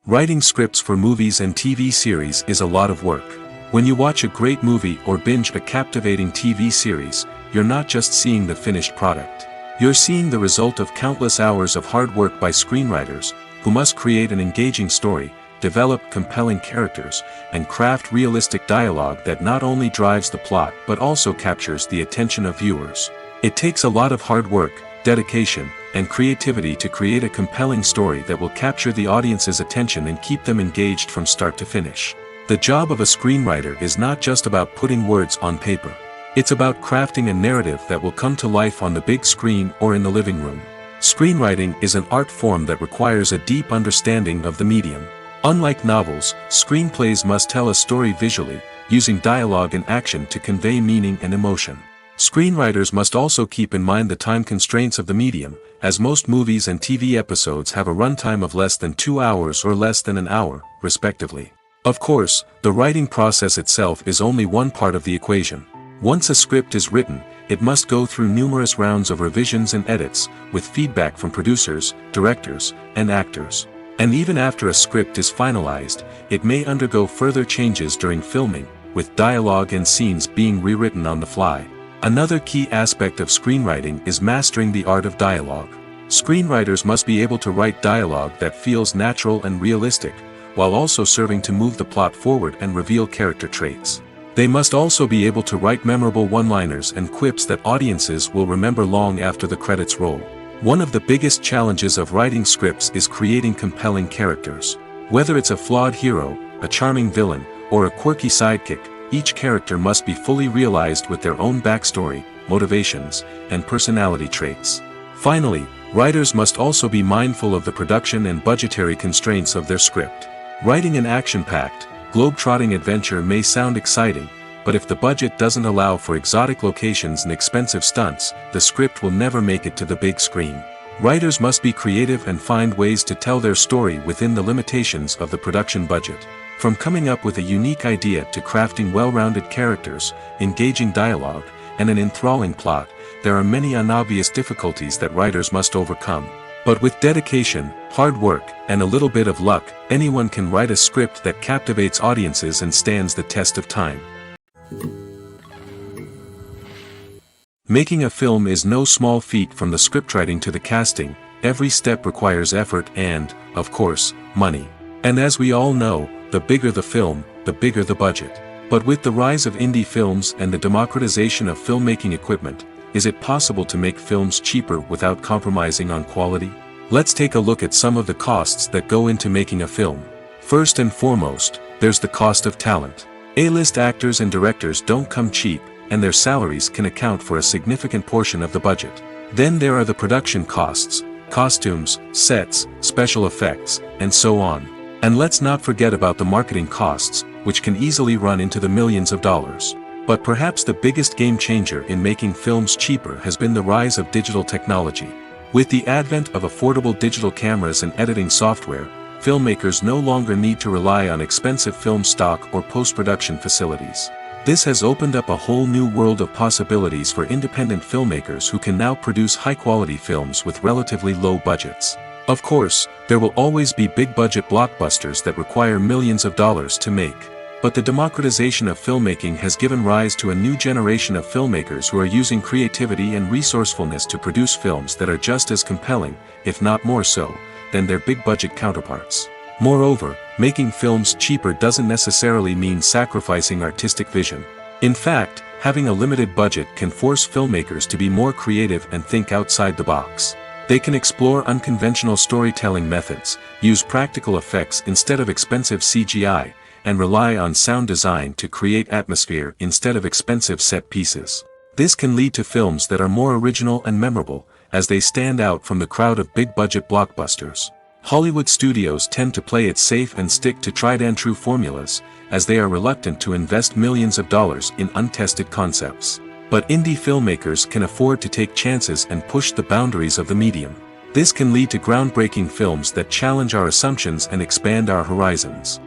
Writing scripts for movies and TV series is a lot of work. When you watch a great movie or binge a captivating TV series, you're not just seeing the finished product. You're seeing the result of countless hours of hard work by screenwriters, who must create an engaging story, develop compelling characters, and craft realistic dialogue that not only drives the plot but also captures the attention of viewers. It takes a lot of hard work, dedication, and creativity to create a compelling story that will capture the audience's attention and keep them engaged from start to finish. The job of a screenwriter is not just about putting words on paper. It's about crafting a narrative that will come to life on the big screen or in the living room. Screenwriting is an art form that requires a deep understanding of the medium. Unlike novels, screenplays must tell a story visually, using dialogue and action to convey meaning and emotion. Screenwriters must also keep in mind the time constraints of the medium, as most movies and TV episodes have a runtime of less than 2 hours or less than an hour, respectively. Of course, the writing process itself is only one part of the equation. Once a script is written, it must go through numerous rounds of revisions and edits, with feedback from producers, directors, and actors. And even after a script is finalized, it may undergo further changes during filming, with dialogue and scenes being rewritten on the fly. Another key aspect of screenwriting is mastering the art of dialogue. Screenwriters must be able to write dialogue that feels natural and realistic, while also serving to move the plot forward and reveal character traits. They must also be able to write memorable one-liners and quips that audiences will remember long after the credits roll. One of the biggest challenges of writing scripts is creating compelling characters. Whether it's a flawed hero, a charming villain, or a quirky sidekick, each character must be fully realized with their own backstory, motivations, and personality traits. Finally, writers must also be mindful of the production and budgetary constraints of their script. Writing an action-packed, globe-trotting adventure may sound exciting, but if the budget doesn't allow for exotic locations and expensive stunts, the script will never make it to the big screen. Writers must be creative and find ways to tell their story within the limitations of the production budget. From coming up with a unique idea to crafting well-rounded characters, engaging dialogue, and an enthralling plot, there are many unobvious difficulties that writers must overcome. But with dedication, hard work, and a little bit of luck, anyone can write a script that captivates audiences and stands the test of time. Making a film is no small feat. From the scriptwriting to the casting, every step requires effort and, of course, money. And as we all know, the bigger the film, the bigger the budget. But with the rise of indie films and the democratization of filmmaking equipment, is it possible to make films cheaper without compromising on quality? Let's take a look at some of the costs that go into making a film. First and foremost, there's the cost of talent. A-list actors and directors don't come cheap, and their salaries can account for a significant portion of the budget. Then there are the production costs, costumes, sets, special effects, and so on. And let's not forget about the marketing costs, which can easily run into the millions of dollars. But perhaps the biggest game changer in making films cheaper has been the rise of digital technology. With the advent of affordable digital cameras and editing software, filmmakers no longer need to rely on expensive film stock or post-production facilities. This has opened up a whole new world of possibilities for independent filmmakers who can now produce high-quality films with relatively low budgets. Of course, there will always be big-budget blockbusters that require millions of dollars to make. But the democratization of filmmaking has given rise to a new generation of filmmakers who are using creativity and resourcefulness to produce films that are just as compelling, if not more so, than their big-budget counterparts. Moreover, making films cheaper doesn't necessarily mean sacrificing artistic vision. In fact, having a limited budget can force filmmakers to be more creative and think outside the box. They can explore unconventional storytelling methods, use practical effects instead of expensive CGI, and rely on sound design to create atmosphere instead of expensive set pieces. This can lead to films that are more original and memorable, as they stand out from the crowd of big-budget blockbusters. Hollywood studios tend to play it safe and stick to tried-and-true formulas, as they are reluctant to invest millions of dollars in untested concepts. But indie filmmakers can afford to take chances and push the boundaries of the medium. This can lead to groundbreaking films that challenge our assumptions and expand our horizons.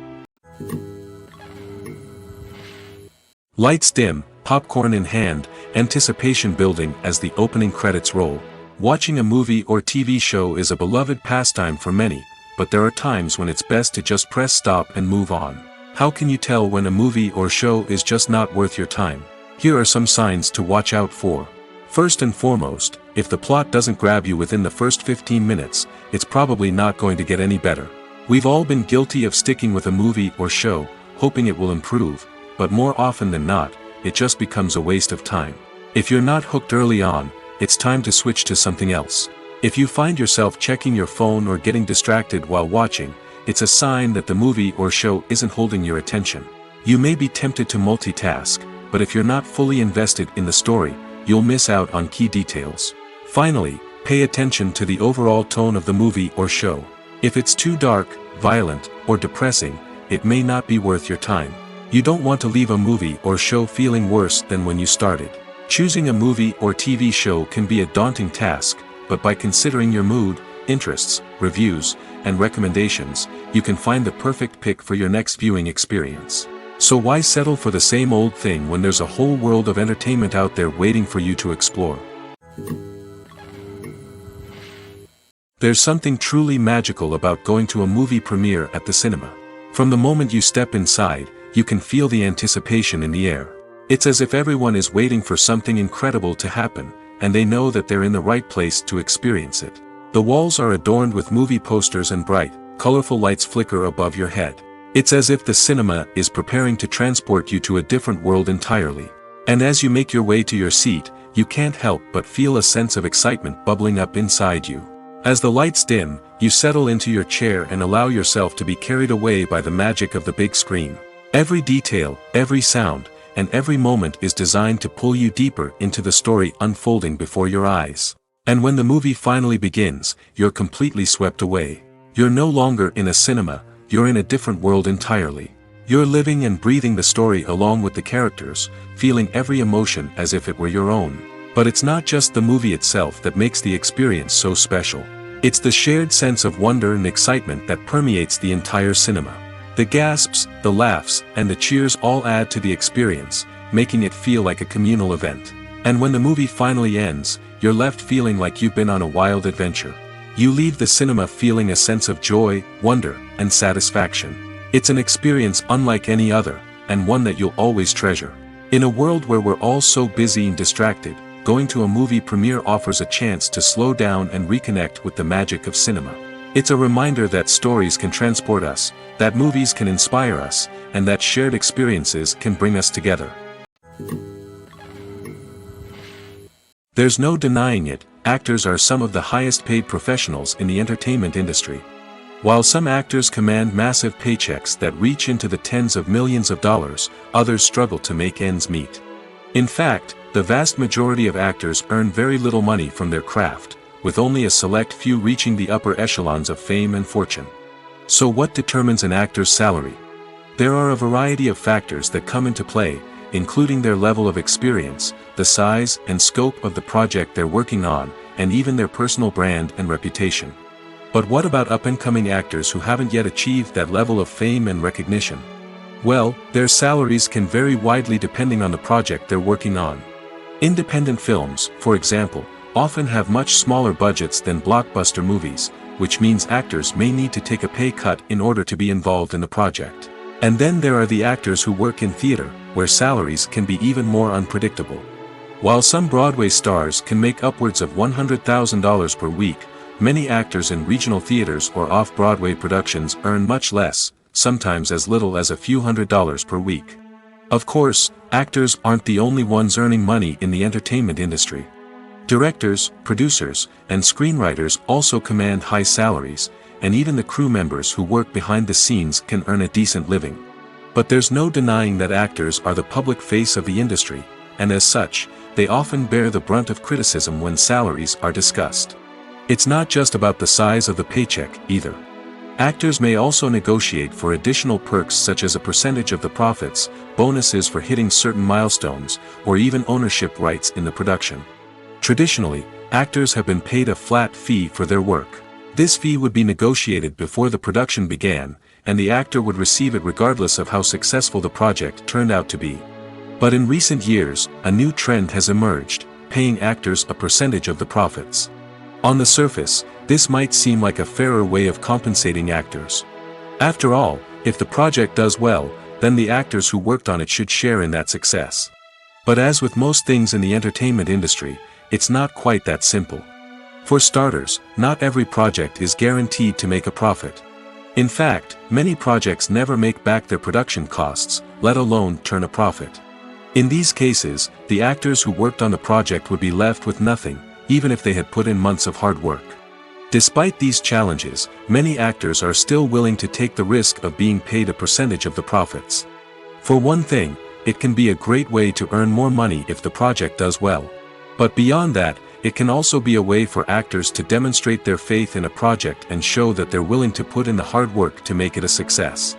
Lights dim, popcorn in hand, anticipation building as the opening credits roll. Watching a movie or TV show is a beloved pastime for many, but there are times when it's best to just press stop and move on. How can you tell when a movie or show is just not worth your time? Here are some signs to watch out for. First and foremost, if the plot doesn't grab you within the first 15 minutes, it's probably not going to get any better. We've all been guilty of sticking with a movie or show, hoping it will improve, but more often than not, it just becomes a waste of time. If you're not hooked early on, it's time to switch to something else. If you find yourself checking your phone or getting distracted while watching, it's a sign that the movie or show isn't holding your attention. You may be tempted to multitask, but if you're not fully invested in the story, you'll miss out on key details. Finally, pay attention to the overall tone of the movie or show. If it's too dark, violent, or depressing, it may not be worth your time. You don't want to leave a movie or show feeling worse than when you started. Choosing a movie or TV show can be a daunting task, but by considering your mood, interests, reviews, and recommendations, you can find the perfect pick for your next viewing experience. So why settle for the same old thing when there's a whole world of entertainment out there waiting for you to explore? There's something truly magical about going to a movie premiere at the cinema. From the moment you step inside, you can feel the anticipation in the air. It's as if everyone is waiting for something incredible to happen, and they know that they're in the right place to experience it. The walls are adorned with movie posters and bright, colorful lights flicker above your head. It's as if the cinema is preparing to transport you to a different world entirely. And as you make your way to your seat, you can't help but feel a sense of excitement bubbling up inside you. As the lights dim, you settle into your chair and allow yourself to be carried away by the magic of the big screen. Every detail, every sound, and every moment is designed to pull you deeper into the story unfolding before your eyes. And when the movie finally begins, you're completely swept away. You're no longer in a cinema, you're in a different world entirely. You're living and breathing the story along with the characters, feeling every emotion as if it were your own. But it's not just the movie itself that makes the experience so special. It's the shared sense of wonder and excitement that permeates the entire cinema. The gasps, the laughs, and the cheers all add to the experience, making it feel like a communal event. And when the movie finally ends, you're left feeling like you've been on a wild adventure. You leave the cinema feeling a sense of joy, wonder, and satisfaction. It's an experience unlike any other, and one that you'll always treasure. In a world where we're all so busy and distracted, going to a movie premiere offers a chance to slow down and reconnect with the magic of cinema. It's a reminder that stories can transport us, that movies can inspire us, and that shared experiences can bring us together. There's no denying it, actors are some of the highest paid professionals in the entertainment industry. While some actors command massive paychecks that reach into the tens of millions of dollars, others struggle to make ends meet. In fact, the vast majority of actors earn very little money from their craft, with only a select few reaching the upper echelons of fame and fortune. So what determines an actor's salary? There are a variety of factors that come into play, including their level of experience, the size and scope of the project they're working on, and even their personal brand and reputation. But what about up-and-coming actors who haven't yet achieved that level of fame and recognition? Well, their salaries can vary widely depending on the project they're working on. Independent films, for example, often have much smaller budgets than blockbuster movies, which means actors may need to take a pay cut in order to be involved in the project. And then there are the actors who work in theater, where salaries can be even more unpredictable. While some Broadway stars can make upwards of $100,000 per week, many actors in regional theaters or off-Broadway productions earn much less, sometimes as little as a few $100s per week. Of course, actors aren't the only ones earning money in the entertainment industry. Directors, producers, and screenwriters also command high salaries, and even the crew members who work behind the scenes can earn a decent living. But there's no denying that actors are the public face of the industry, and as such, they often bear the brunt of criticism when salaries are discussed. It's not just about the size of the paycheck, either. Actors may also negotiate for additional perks such as a percentage of the profits, bonuses for hitting certain milestones, or even ownership rights in the production. Traditionally, actors have been paid a flat fee for their work. This fee would be negotiated before the production began, and the actor would receive it regardless of how successful the project turned out to be. But in recent years, a new trend has emerged, paying actors a percentage of the profits. On the surface, this might seem like a fairer way of compensating actors. After all, if the project does well, then the actors who worked on it should share in that success. But as with most things in the entertainment industry, it's not quite that simple. For starters, not every project is guaranteed to make a profit. In fact, many projects never make back their production costs, let alone turn a profit. In these cases, the actors who worked on the project would be left with nothing, even if they had put in months of hard work. Despite these challenges, many actors are still willing to take the risk of being paid a percentage of the profits. For one thing, it can be a great way to earn more money if the project does well. But beyond that, it can also be a way for actors to demonstrate their faith in a project and show that they're willing to put in the hard work to make it a success.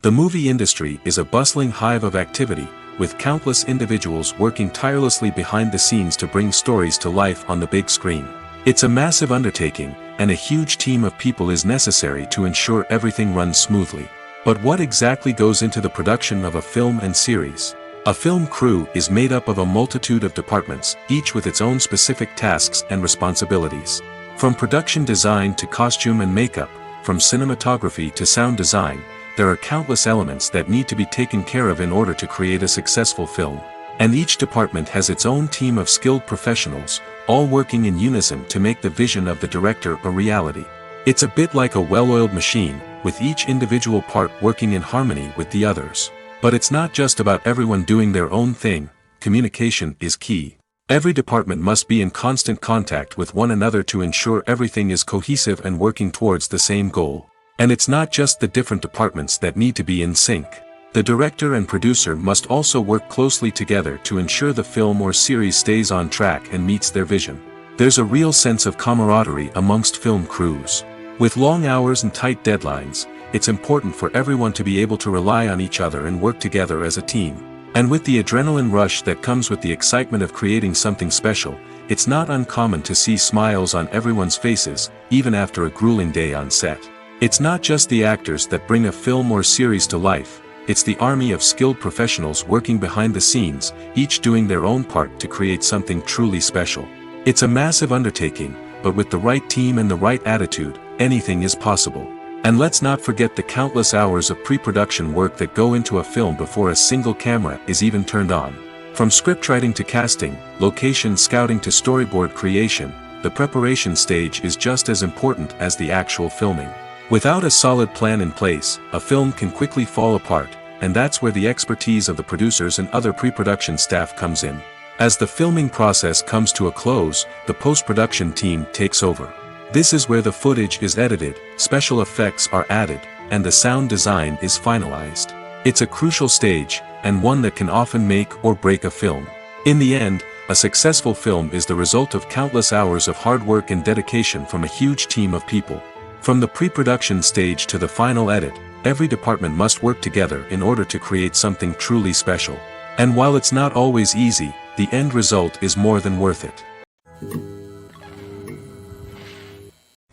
The movie industry is a bustling hive of activity, with countless individuals working tirelessly behind the scenes to bring stories to life on the big screen. It's a massive undertaking, and a huge team of people is necessary to ensure everything runs smoothly. But what exactly goes into the production of a film and series? A film crew is made up of a multitude of departments, each with its own specific tasks and responsibilities. From production design to costume and makeup, from cinematography to sound design, there are countless elements that need to be taken care of in order to create a successful film. And each department has its own team of skilled professionals, all working in unison to make the vision of the director a reality. It's a bit like a well-oiled machine, with each individual part working in harmony with the others. But it's not just about everyone doing their own thing, communication is key. Every department must be in constant contact with one another to ensure everything is cohesive and working towards the same goal. And it's not just the different departments that need to be in sync. The director and producer must also work closely together to ensure the film or series stays on track and meets their vision. There's a real sense of camaraderie amongst film crews. With long hours and tight deadlines, it's important for everyone to be able to rely on each other and work together as a team. And with the adrenaline rush that comes with the excitement of creating something special, it's not uncommon to see smiles on everyone's faces, even after a grueling day on set. It's not just the actors that bring a film or series to life, it's the army of skilled professionals working behind the scenes, each doing their own part to create something truly special. It's a massive undertaking, but with the right team and the right attitude, anything is possible. And let's not forget the countless hours of pre-production work that go into a film before a single camera is even turned on. From scriptwriting to casting, location scouting to storyboard creation, the preparation stage is just as important as the actual filming. Without a solid plan in place, a film can quickly fall apart, and that's where the expertise of the producers and other pre-production staff comes in. As the filming process comes to a close, the post-production team takes over. This is where the footage is edited, special effects are added, and the sound design is finalized. It's a crucial stage, and one that can often make or break a film. In the end, a successful film is the result of countless hours of hard work and dedication from a huge team of people. From the pre-production stage to the final edit, every department must work together in order to create something truly special. And while it's not always easy, the end result is more than worth it.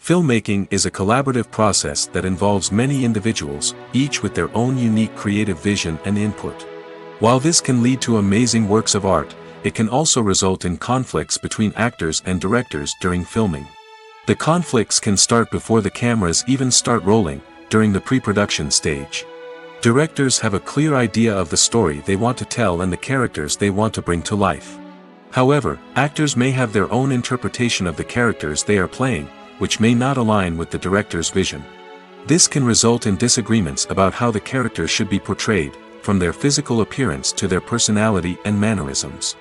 Filmmaking is a collaborative process that involves many individuals, each with their own unique creative vision and input. While this can lead to amazing works of art, it can also result in conflicts between actors and directors during filming. The conflicts can start before the cameras even start rolling, during the pre-production stage. Directors have a clear idea of the story they want to tell and the characters they want to bring to life. However, actors may have their own interpretation of the characters they are playing, which may not align with the director's vision. This can result in disagreements about how the characters should be portrayed, from their physical appearance to their personality and mannerisms.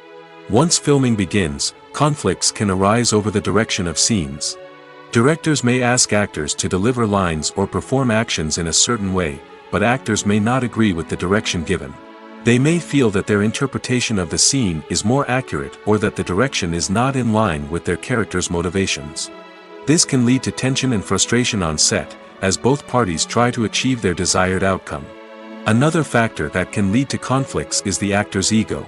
Once filming begins, conflicts can arise over the direction of scenes. Directors may ask actors to deliver lines or perform actions in a certain way, but actors may not agree with the direction given. They may feel that their interpretation of the scene is more accurate or that the direction is not in line with their character's motivations. This can lead to tension and frustration on set, as both parties try to achieve their desired outcome. Another factor that can lead to conflicts is the actor's ego.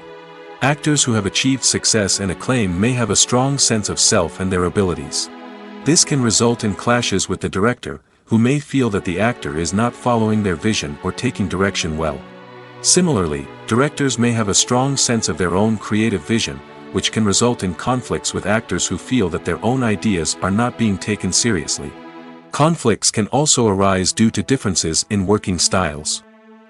Actors who have achieved success and acclaim may have a strong sense of self and their abilities. This can result in clashes with the director, who may feel that the actor is not following their vision or taking direction well. Similarly, directors may have a strong sense of their own creative vision, which can result in conflicts with actors who feel that their own ideas are not being taken seriously. Conflicts can also arise due to differences in working styles.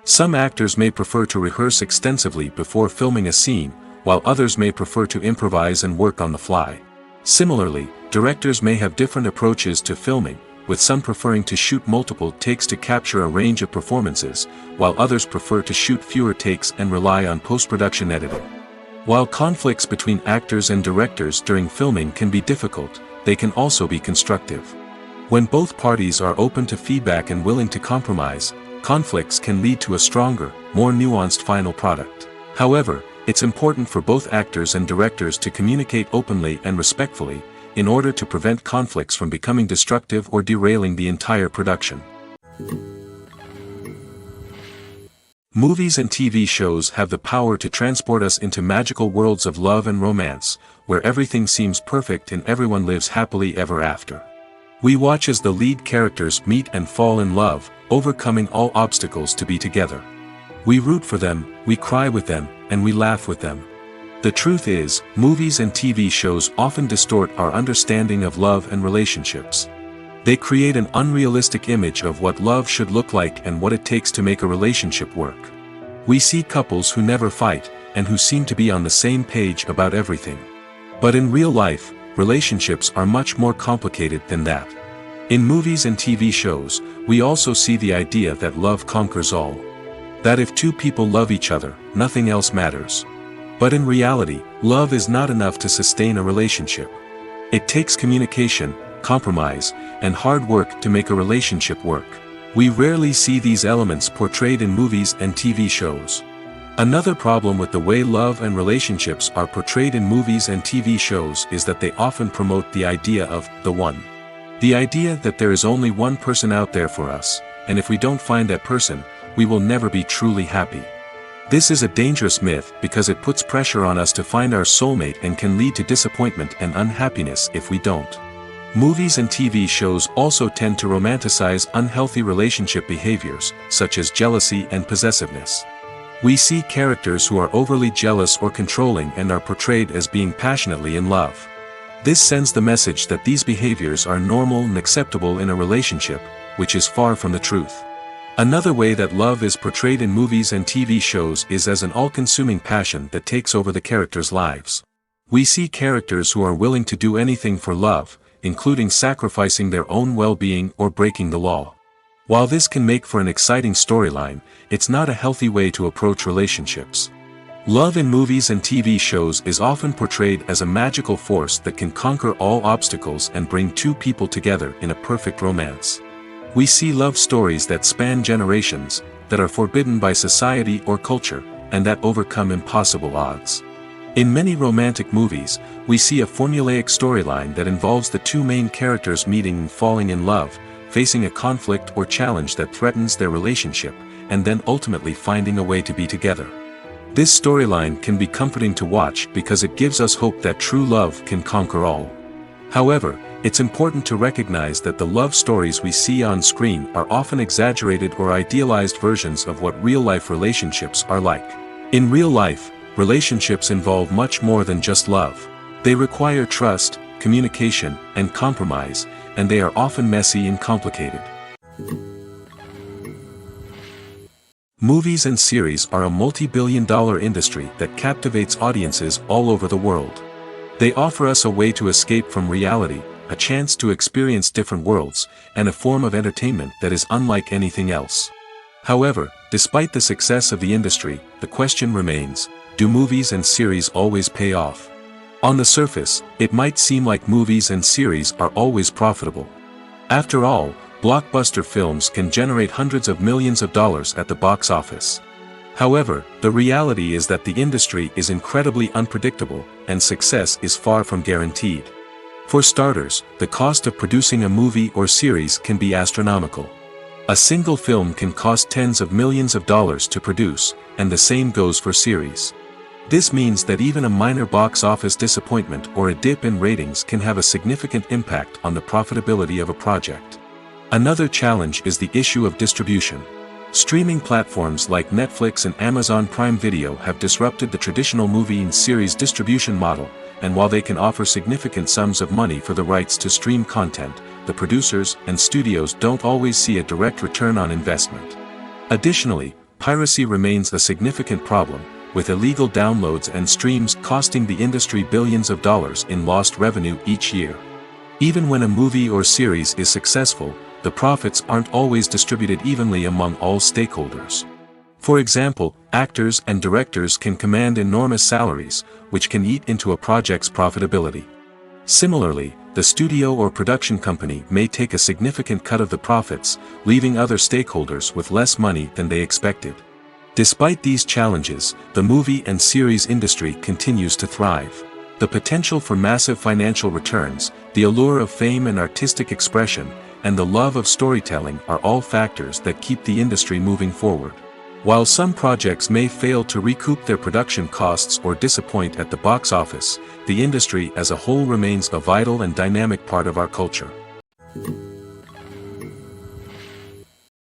Some actors may prefer to rehearse extensively before filming a scene, while others may prefer to improvise and work on the fly. Similarly, directors may have different approaches to filming, with some preferring to shoot multiple takes to capture a range of performances, while others prefer to shoot fewer takes and rely on post-production editing. While conflicts between actors and directors during filming can be difficult, they can also be constructive. When both parties are open to feedback and willing to compromise, conflicts can lead to a stronger, more nuanced final product. However, it's important for both actors and directors to communicate openly and respectfully, in order to prevent conflicts from becoming destructive or derailing the entire production. Movies and TV shows have the power to transport us into magical worlds of love and romance, where everything seems perfect and everyone lives happily ever after. We watch as the lead characters meet and fall in love, overcoming all obstacles to be together. We root for them, we cry with them, and we laugh with them. The truth is, movies and TV shows often distort our understanding of love and relationships. They create an unrealistic image of what love should look like and what it takes to make a relationship work. We see couples who never fight, and who seem to be on the same page about everything. But in real life, relationships are much more complicated than that. In movies and TV shows, we also see the idea that love conquers all. That if two people love each other, nothing else matters. But in reality, love is not enough to sustain a relationship. It takes communication, compromise, and hard work to make a relationship work. We rarely see these elements portrayed in movies and TV shows. Another problem with the way love and relationships are portrayed in movies and TV shows is that they often promote the idea of the one. The idea that there is only one person out there for us, and if we don't find that person, we will never be truly happy. This is a dangerous myth because it puts pressure on us to find our soulmate and can lead to disappointment and unhappiness if we don't. Movies and TV shows also tend to romanticize unhealthy relationship behaviors, such as jealousy and possessiveness. We see characters who are overly jealous or controlling and are portrayed as being passionately in love. This sends the message that these behaviors are normal and acceptable in a relationship, which is far from the truth. Another way that love is portrayed in movies and TV shows is as an all-consuming passion that takes over the characters' lives. We see characters who are willing to do anything for love, including sacrificing their own well-being or breaking the law. While this can make for an exciting storyline, it's not a healthy way to approach relationships. Love in movies and TV shows is often portrayed as a magical force that can conquer all obstacles and bring two people together in a perfect romance. We see love stories that span generations, that are forbidden by society or culture, and that overcome impossible odds. In many romantic movies, we see a formulaic storyline that involves the two main characters meeting and falling in love, facing a conflict or challenge that threatens their relationship, and then ultimately finding a way to be together. This storyline can be comforting to watch because it gives us hope that true love can conquer all. However, it's important to recognize that the love stories we see on screen are often exaggerated or idealized versions of what real-life relationships are like. In real life, relationships involve much more than just love. They require trust, communication, and compromise, and they are often messy and complicated. Movies and series are a multi-billion-dollar industry that captivates audiences all over the world. They offer us a way to escape from reality, a chance to experience different worlds, and a form of entertainment that is unlike anything else. However, despite the success of the industry, the question remains, do movies and series always pay off? On the surface, it might seem like movies and series are always profitable. After all, blockbuster films can generate hundreds of millions of dollars at the box office. However, the reality is that the industry is incredibly unpredictable, and success is far from guaranteed. For starters, the cost of producing a movie or series can be astronomical. A single film can cost tens of millions of dollars to produce, and the same goes for series. This means that even a minor box office disappointment or a dip in ratings can have a significant impact on the profitability of a project. Another challenge is the issue of distribution. Streaming platforms like Netflix and Amazon Prime Video have disrupted the traditional movie and series distribution model, and while they can offer significant sums of money for the rights to stream content, the producers and studios don't always see a direct return on investment. Additionally, piracy remains a significant problem, with illegal downloads and streams costing the industry billions of dollars in lost revenue each year. Even when a movie or series is successful, the profits aren't always distributed evenly among all stakeholders. For example, actors and directors can command enormous salaries, which can eat into a project's profitability. Similarly, the studio or production company may take a significant cut of the profits, leaving other stakeholders with less money than they expected. Despite these challenges, the movie and series industry continues to thrive. The potential for massive financial returns, the allure of fame and artistic expression, and the love of storytelling are all factors that keep the industry moving forward. While some projects may fail to recoup their production costs or disappoint at the box office, the industry as a whole remains a vital and dynamic part of our culture.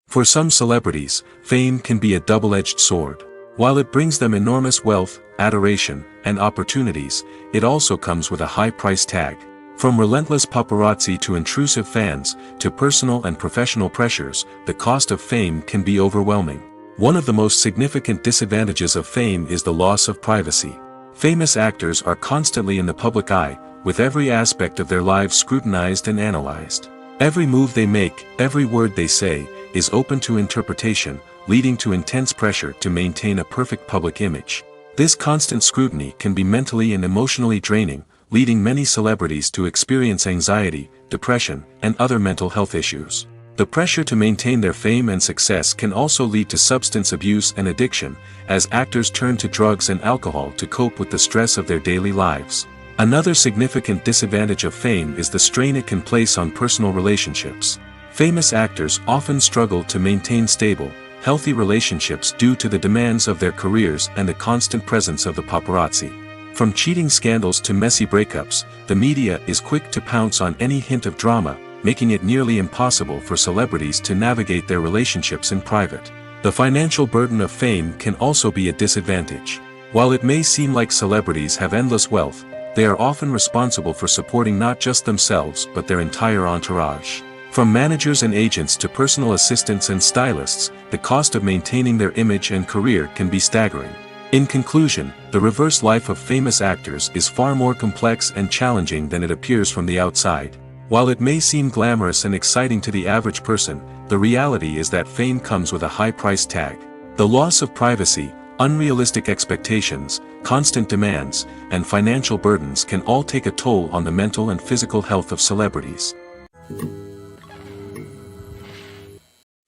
For some celebrities, fame can be a double-edged sword. While it brings them enormous wealth, adoration, and opportunities, it also comes with a high price tag. From relentless paparazzi to intrusive fans, to personal and professional pressures, the cost of fame can be overwhelming. One of the most significant disadvantages of fame is the loss of privacy. Famous actors are constantly in the public eye, with every aspect of their lives scrutinized and analyzed. Every move they make, every word they say, is open to interpretation, leading to intense pressure to maintain a perfect public image. This constant scrutiny can be mentally and emotionally draining, leading many celebrities to experience anxiety, depression, and other mental health issues. The pressure to maintain their fame and success can also lead to substance abuse and addiction, as actors turn to drugs and alcohol to cope with the stress of their daily lives. Another significant disadvantage of fame is the strain it can place on personal relationships. Famous actors often struggle to maintain stable, healthy relationships due to the demands of their careers and the constant presence of the paparazzi. From cheating scandals to messy breakups, the media is quick to pounce on any hint of drama, making it nearly impossible for celebrities to navigate their relationships in private. The financial burden of fame can also be a disadvantage. While it may seem like celebrities have endless wealth, they are often responsible for supporting not just themselves but their entire entourage. From managers and agents to personal assistants and stylists, the cost of maintaining their image and career can be staggering. In conclusion, the reverse life of famous actors is far more complex and challenging than it appears from the outside. While it may seem glamorous and exciting to the average person, the reality is that fame comes with a high price tag. The loss of privacy, unrealistic expectations, constant demands, and financial burdens can all take a toll on the mental and physical health of celebrities.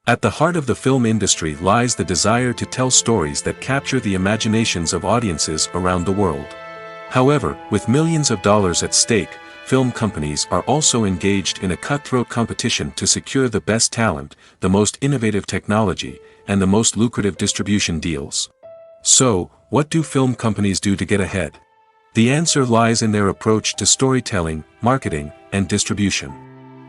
At the heart of the film industry lies the desire to tell stories that capture the imaginations of audiences around the world. However, with millions of dollars at stake, film companies are also engaged in a cutthroat competition to secure the best talent, the most innovative technology, and the most lucrative distribution deals. So, what do film companies do to get ahead? The answer lies in their approach to storytelling, marketing, and distribution.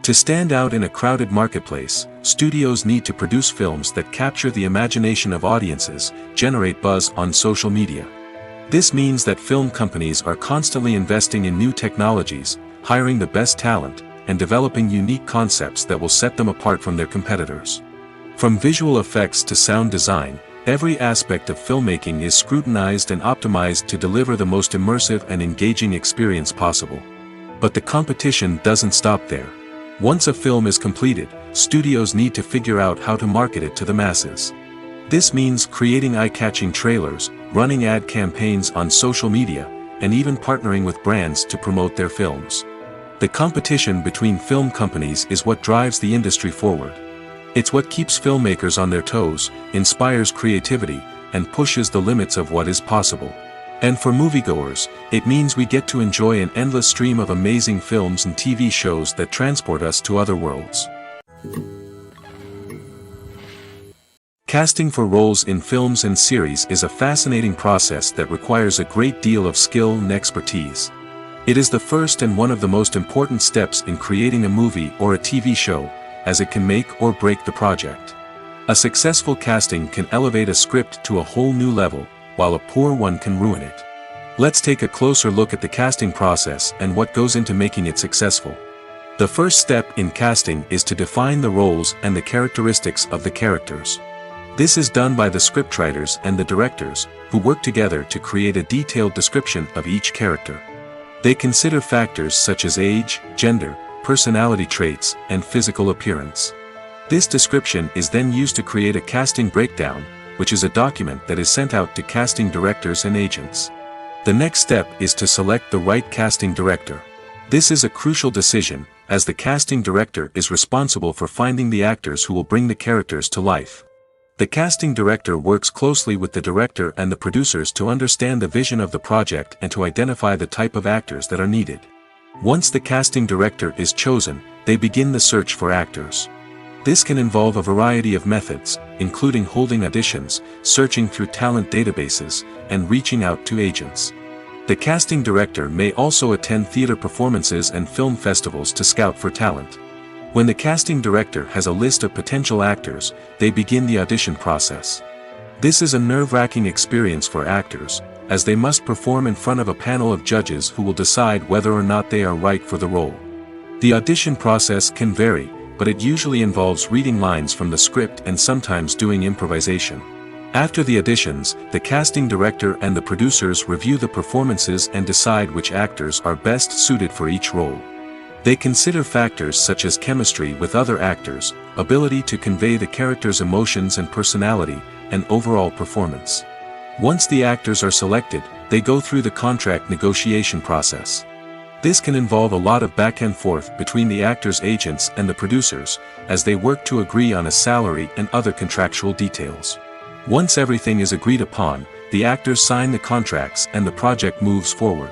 To stand out in a crowded marketplace, studios need to produce films that capture the imagination of audiences, generate buzz on social media, This means that film companies are constantly investing in new technologies, hiring the best talent, and developing unique concepts that will set them apart from their competitors. From visual effects to sound design, every aspect of filmmaking is scrutinized and optimized to deliver the most immersive and engaging experience possible. But the competition doesn't stop there. Once a film is completed, studios need to figure out how to market it to the masses. This means creating eye-catching trailers, running ad campaigns on social media, and even partnering with brands to promote their films. The competition between film companies is what drives the industry forward. It's what keeps filmmakers on their toes, inspires creativity, and pushes the limits of what is possible. And for moviegoers, it means we get to enjoy an endless stream of amazing films and TV shows that transport us to other worlds. Casting for roles in films and series is a fascinating process that requires a great deal of skill and expertise. It is the first and one of the most important steps in creating a movie or a TV show, as it can make or break the project. A successful casting can elevate a script to a whole new level, while a poor one can ruin it. Let's take a closer look at the casting process and what goes into making it successful. The first step in casting is to define the roles and the characteristics of the characters. This is done by the scriptwriters and the directors, who work together to create a detailed description of each character. They consider factors such as age, gender, personality traits, and physical appearance. This description is then used to create a casting breakdown, which is a document that is sent out to casting directors and agents. The next step is to select the right casting director. This is a crucial decision, as the casting director is responsible for finding the actors who will bring the characters to life. The casting director works closely with the director and the producers to understand the vision of the project and to identify the type of actors that are needed. Once the casting director is chosen, they begin the search for actors. This can involve a variety of methods, including holding auditions, searching through talent databases, and reaching out to agents. The casting director may also attend theater performances and film festivals to scout for talent. When the casting director has a list of potential actors, they begin the audition process. This is a nerve-wracking experience for actors, as they must perform in front of a panel of judges who will decide whether or not they are right for the role. The audition process can vary, but it usually involves reading lines from the script and sometimes doing improvisation. After the auditions, the casting director and the producers review the performances and decide which actors are best suited for each role. They consider factors such as chemistry with other actors, ability to convey the character's emotions and personality, and overall performance. Once the actors are selected, they go through the contract negotiation process. This can involve a lot of back and forth between the actors' agents and the producers, as they work to agree on a salary and other contractual details. Once everything is agreed upon, the actors sign the contracts and the project moves forward.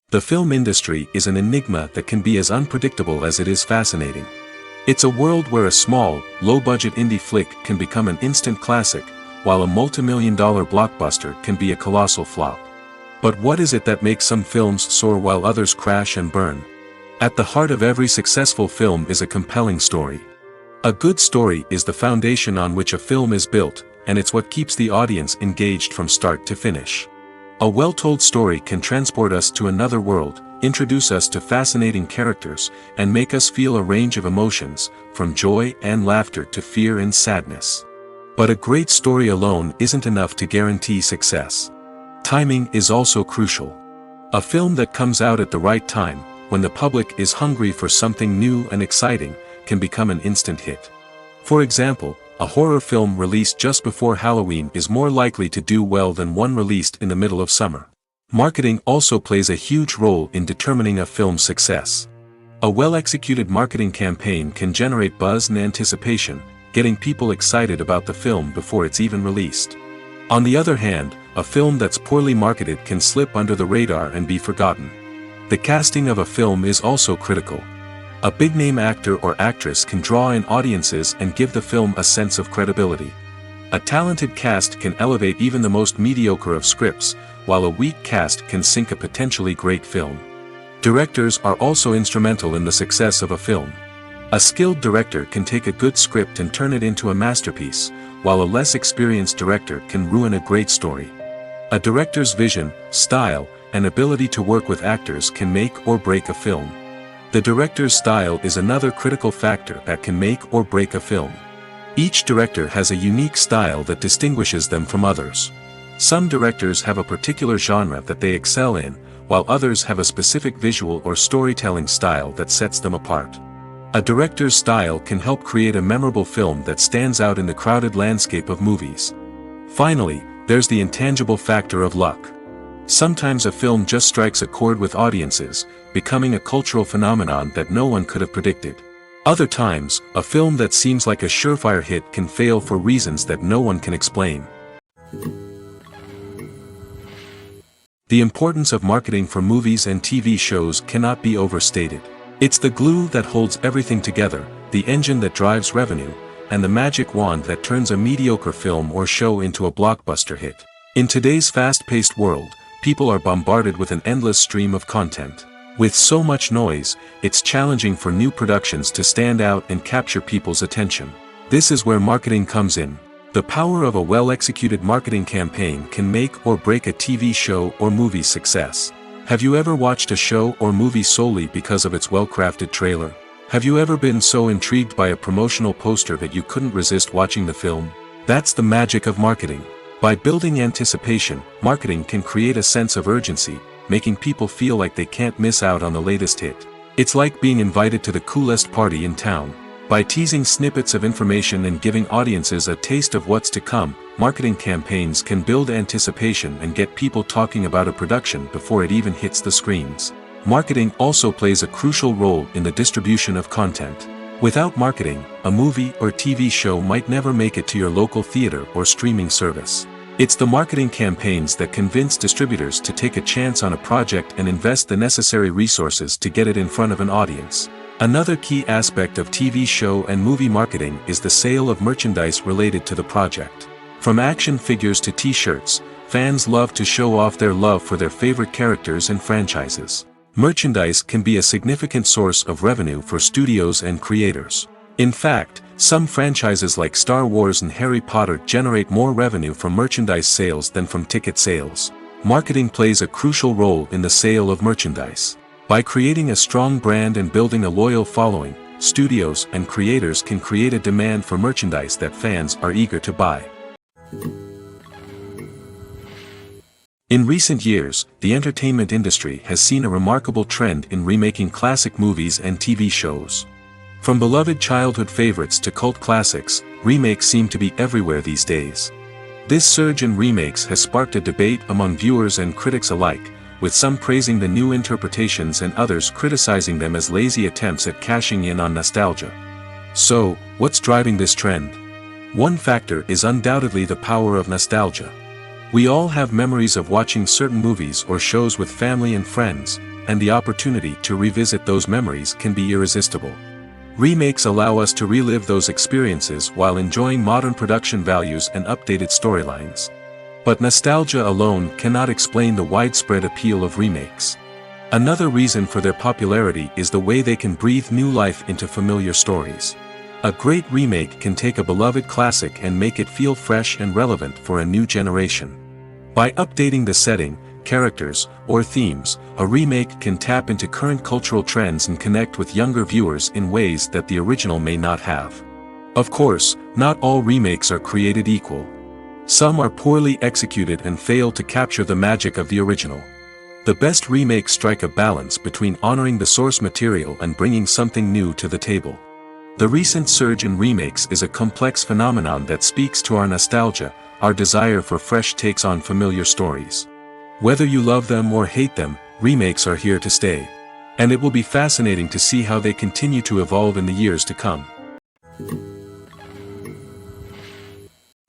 The film industry is an enigma that can be as unpredictable as it is fascinating. It's a world where a small, low-budget indie flick can become an instant classic, while a multi-million-dollar blockbuster can be a colossal flop. But what is it that makes some films soar while others crash and burn? At the heart of every successful film is a compelling story. A good story is the foundation on which a film is built, and it's what keeps the audience engaged from start to finish. A well-told story can transport us to another world, introduce us to fascinating characters, and make us feel a range of emotions, from joy and laughter to fear and sadness. But a great story alone isn't enough to guarantee success. Timing is also crucial. A film that comes out at the right time, when the public is hungry for something new and exciting, can become an instant hit. For example, a horror film released just before Halloween is more likely to do well than one released in the middle of summer. Marketing also plays a huge role in determining a film's success. A well-executed marketing campaign can generate buzz and anticipation, getting people excited about the film before it's even released. On the other hand, a film that's poorly marketed can slip under the radar and be forgotten. The casting of a film is also critical. A big-name actor or actress can draw in audiences and give the film a sense of credibility. A talented cast can elevate even the most mediocre of scripts, while a weak cast can sink a potentially great film. Directors are also instrumental in the success of a film. A skilled director can take a good script and turn it into a masterpiece, while a less experienced director can ruin a great story. A director's vision, style, and ability to work with actors can make or break a film. The director's style is another critical factor that can make or break a film. Each director has a unique style that distinguishes them from others. Some directors have a particular genre that they excel in, while others have a specific visual or storytelling style that sets them apart. A director's style can help create a memorable film that stands out in the crowded landscape of movies. Finally, there's the intangible factor of luck. Sometimes a film just strikes a chord with audiences, becoming a cultural phenomenon that no one could have predicted. Other times, a film that seems like a surefire hit can fail for reasons that no one can explain. The importance of marketing for movies and TV shows cannot be overstated. It's the glue that holds everything together, the engine that drives revenue, and the magic wand that turns a mediocre film or show into a blockbuster hit. In today's fast-paced world, people are bombarded with an endless stream of content. With so much noise, it's challenging for new productions to stand out and capture people's attention. This is where marketing comes in. The power of a well-executed marketing campaign can make or break a TV show or movie's success. Have you ever watched a show or movie solely because of its well-crafted trailer? Have you ever been so intrigued by a promotional poster that you couldn't resist watching the film? That's the magic of marketing. By building anticipation, marketing can create a sense of urgency, making people feel like they can't miss out on the latest hit. It's like being invited to the coolest party in town. By teasing snippets of information and giving audiences a taste of what's to come, marketing campaigns can build anticipation and get people talking about a production before it even hits the screens. Marketing also plays a crucial role in the distribution of content. Without marketing, a movie or TV show might never make it to your local theater or streaming service. It's the marketing campaigns that convince distributors to take a chance on a project and invest the necessary resources to get it in front of an audience. Another key aspect of TV show and movie marketing is the sale of merchandise related to the project. From action figures to t-shirts, fans love to show off their love for their favorite characters and franchises. Merchandise can be a significant source of revenue for studios and creators. In fact, some franchises like Star Wars and Harry Potter generate more revenue from merchandise sales than from ticket sales. Marketing plays a crucial role in the sale of merchandise. By creating a strong brand and building a loyal following, studios and creators can create a demand for merchandise that fans are eager to buy. In recent years, the entertainment industry has seen a remarkable trend in remaking classic movies and TV shows. From beloved childhood favorites to cult classics, remakes seem to be everywhere these days. This surge in remakes has sparked a debate among viewers and critics alike, with some praising the new interpretations and others criticizing them as lazy attempts at cashing in on nostalgia. So, what's driving this trend? One factor is undoubtedly the power of nostalgia. We all have memories of watching certain movies or shows with family and friends, and the opportunity to revisit those memories can be irresistible. Remakes allow us to relive those experiences while enjoying modern production values and updated storylines. But nostalgia alone cannot explain the widespread appeal of remakes. Another reason for their popularity is the way they can breathe new life into familiar stories. A great remake can take a beloved classic and make it feel fresh and relevant for a new generation. By updating the setting, characters, or themes, a remake can tap into current cultural trends and connect with younger viewers in ways that the original may not have. Of course, not all remakes are created equal. Some are poorly executed and fail to capture the magic of the original. The best remakes strike a balance between honoring the source material and bringing something new to the table. The recent surge in remakes is a complex phenomenon that speaks to our nostalgia, our desire for fresh takes on familiar stories. Whether you love them or hate them, remakes are here to stay. And it will be fascinating to see how they continue to evolve in the years to come.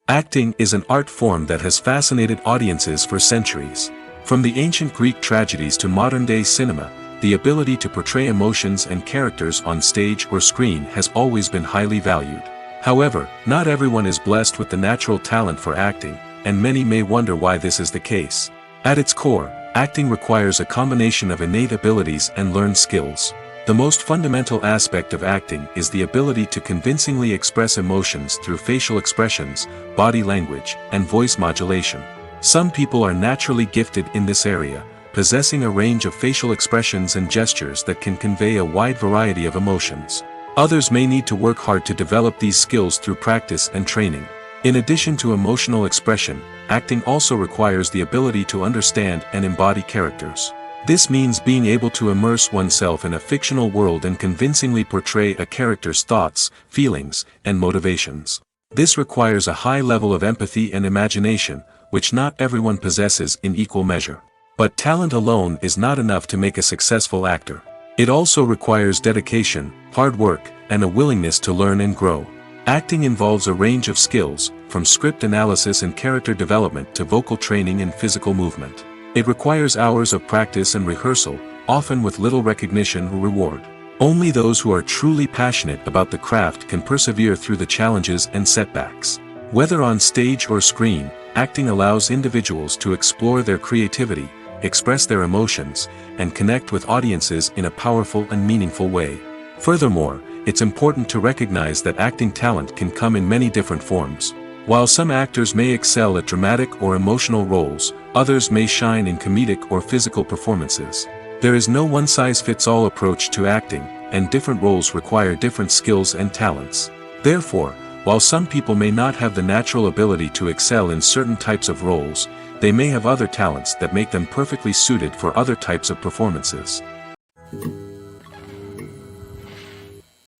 Acting is an art form that has fascinated audiences for centuries. From the ancient Greek tragedies to modern-day cinema, the ability to portray emotions and characters on stage or screen has always been highly valued. However, not everyone is blessed with the natural talent for acting, and many may wonder why this is the case. At its core, acting requires a combination of innate abilities and learned skills. The most fundamental aspect of acting is the ability to convincingly express emotions through facial expressions, body language, and voice modulation. Some people are naturally gifted in this area, possessing a range of facial expressions and gestures that can convey a wide variety of emotions. Others may need to work hard to develop these skills through practice and training. In addition to emotional expression, acting also requires the ability to understand and embody characters. This means being able to immerse oneself in a fictional world and convincingly portray a character's thoughts, feelings, and motivations. This requires a high level of empathy and imagination, which not everyone possesses in equal measure. But talent alone is not enough to make a successful actor. It also requires dedication, hard work, and a willingness to learn and grow. Acting involves a range of skills, from script analysis and character development to vocal training and physical movement. It requires hours of practice and rehearsal, often with little recognition or reward. Only those who are truly passionate about the craft can persevere through the challenges and setbacks. Whether on stage or screen, acting allows individuals to explore their creativity, express their emotions, and connect with audiences in a powerful and meaningful way. Furthermore, it's important to recognize that acting talent can come in many different forms. While some actors may excel at dramatic or emotional roles, others may shine in comedic or physical performances. There is no one-size-fits-all approach to acting, and different roles require different skills and talents. Therefore, while some people may not have the natural ability to excel in certain types of roles, they may have other talents that make them perfectly suited for other types of performances.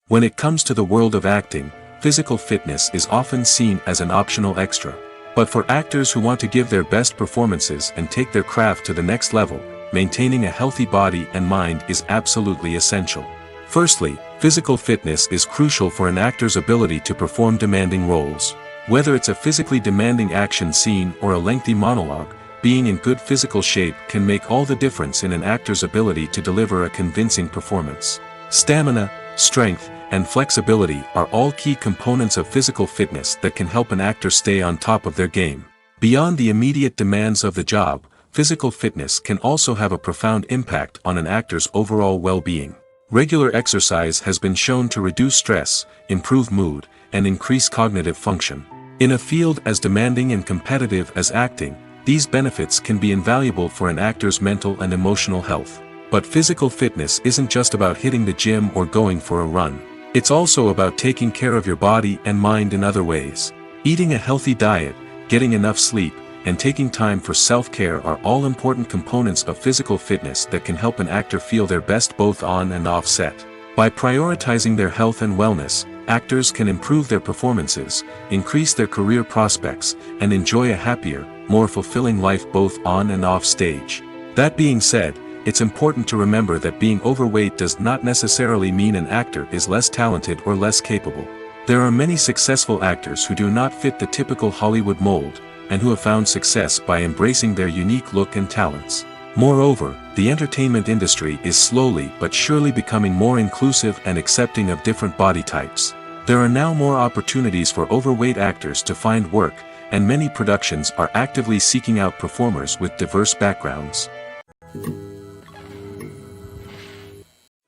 When it comes to the world of acting, physical fitness is often seen as an optional extra. But for actors who want to give their best performances and take their craft to the next level, maintaining a healthy body and mind is absolutely essential. Firstly, physical fitness is crucial for an actor's ability to perform demanding roles. Whether it's a physically demanding action scene or a lengthy monologue, being in good physical shape can make all the difference in an actor's ability to deliver a convincing performance. Stamina, strength, and flexibility are all key components of physical fitness that can help an actor stay on top of their game. Beyond the immediate demands of the job, physical fitness can also have a profound impact on an actor's overall well-being. Regular exercise has been shown to reduce stress, improve mood, and increase cognitive function. In a field as demanding and competitive as acting, these benefits can be invaluable for an actor's mental and emotional health. But physical fitness isn't just about hitting the gym or going for a run. It's also about taking care of your body and mind in other ways. Eating a healthy diet, getting enough sleep, and taking time for self-care are all important components of physical fitness that can help an actor feel their best both on and off set. By prioritizing their health and wellness, actors can improve their performances, increase their career prospects, and enjoy a happier, more fulfilling life both on and off stage. That being said, it's important to remember that being overweight does not necessarily mean an actor is less talented or less capable. There are many successful actors who do not fit the typical Hollywood mold, and who have found success by embracing their unique look and talents. Moreover, the entertainment industry is slowly but surely becoming more inclusive and accepting of different body types. There are now more opportunities for overweight actors to find work, and many productions are actively seeking out performers with diverse backgrounds.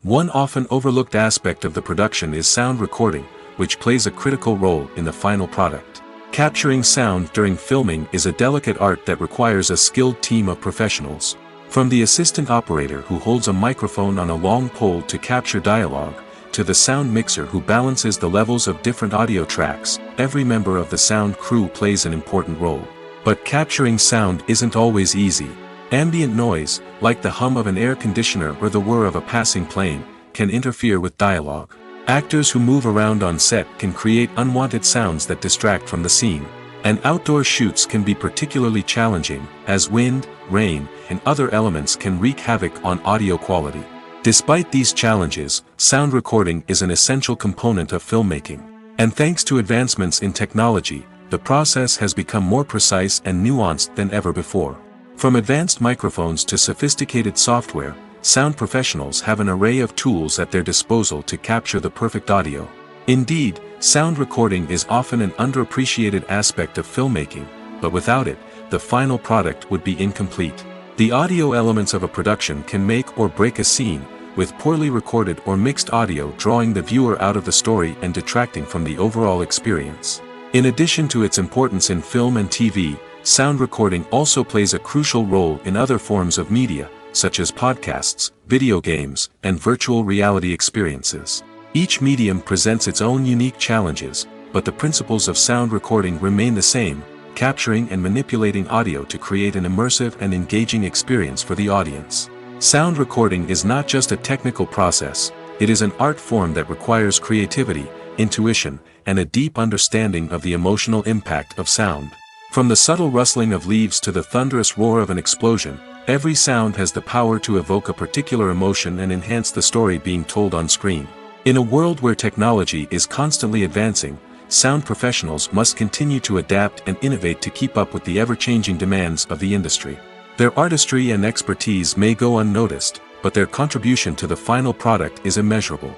One often overlooked aspect of the production is sound recording, which plays a critical role in the final product. Capturing sound during filming is a delicate art that requires a skilled team of professionals. From the assistant operator who holds a microphone on a long pole to capture dialogue, to the sound mixer who balances the levels of different audio tracks, every member of the sound crew plays an important role. But capturing sound isn't always easy. Ambient noise, like the hum of an air conditioner or the whir of a passing plane, can interfere with dialogue. Actors who move around on set can create unwanted sounds that distract from the scene. And outdoor shoots can be particularly challenging, as wind, rain, and other elements can wreak havoc on audio quality. Despite these challenges, sound recording is an essential component of filmmaking. And thanks to advancements in technology, the process has become more precise and nuanced than ever before. From advanced microphones to sophisticated software, sound professionals have an array of tools at their disposal to capture the perfect audio. Indeed, sound recording is often an underappreciated aspect of filmmaking, but without it, the final product would be incomplete. The audio elements of a production can make or break a scene, with poorly recorded or mixed audio drawing the viewer out of the story and detracting from the overall experience. In addition to its importance in film and TV, sound recording also plays a crucial role in other forms of media, such as podcasts, video games, and virtual reality experiences. Each medium presents its own unique challenges, but the principles of sound recording remain the same, capturing and manipulating audio to create an immersive and engaging experience for the audience. Sound recording is not just a technical process, it is an art form that requires creativity, intuition, and a deep understanding of the emotional impact of sound. From the subtle rustling of leaves to the thunderous roar of an explosion, every sound has the power to evoke a particular emotion and enhance the story being told on screen. In a world where technology is constantly advancing, sound professionals must continue to adapt and innovate to keep up with the ever-changing demands of the industry. Their artistry and expertise may go unnoticed, but their contribution to the final product is immeasurable.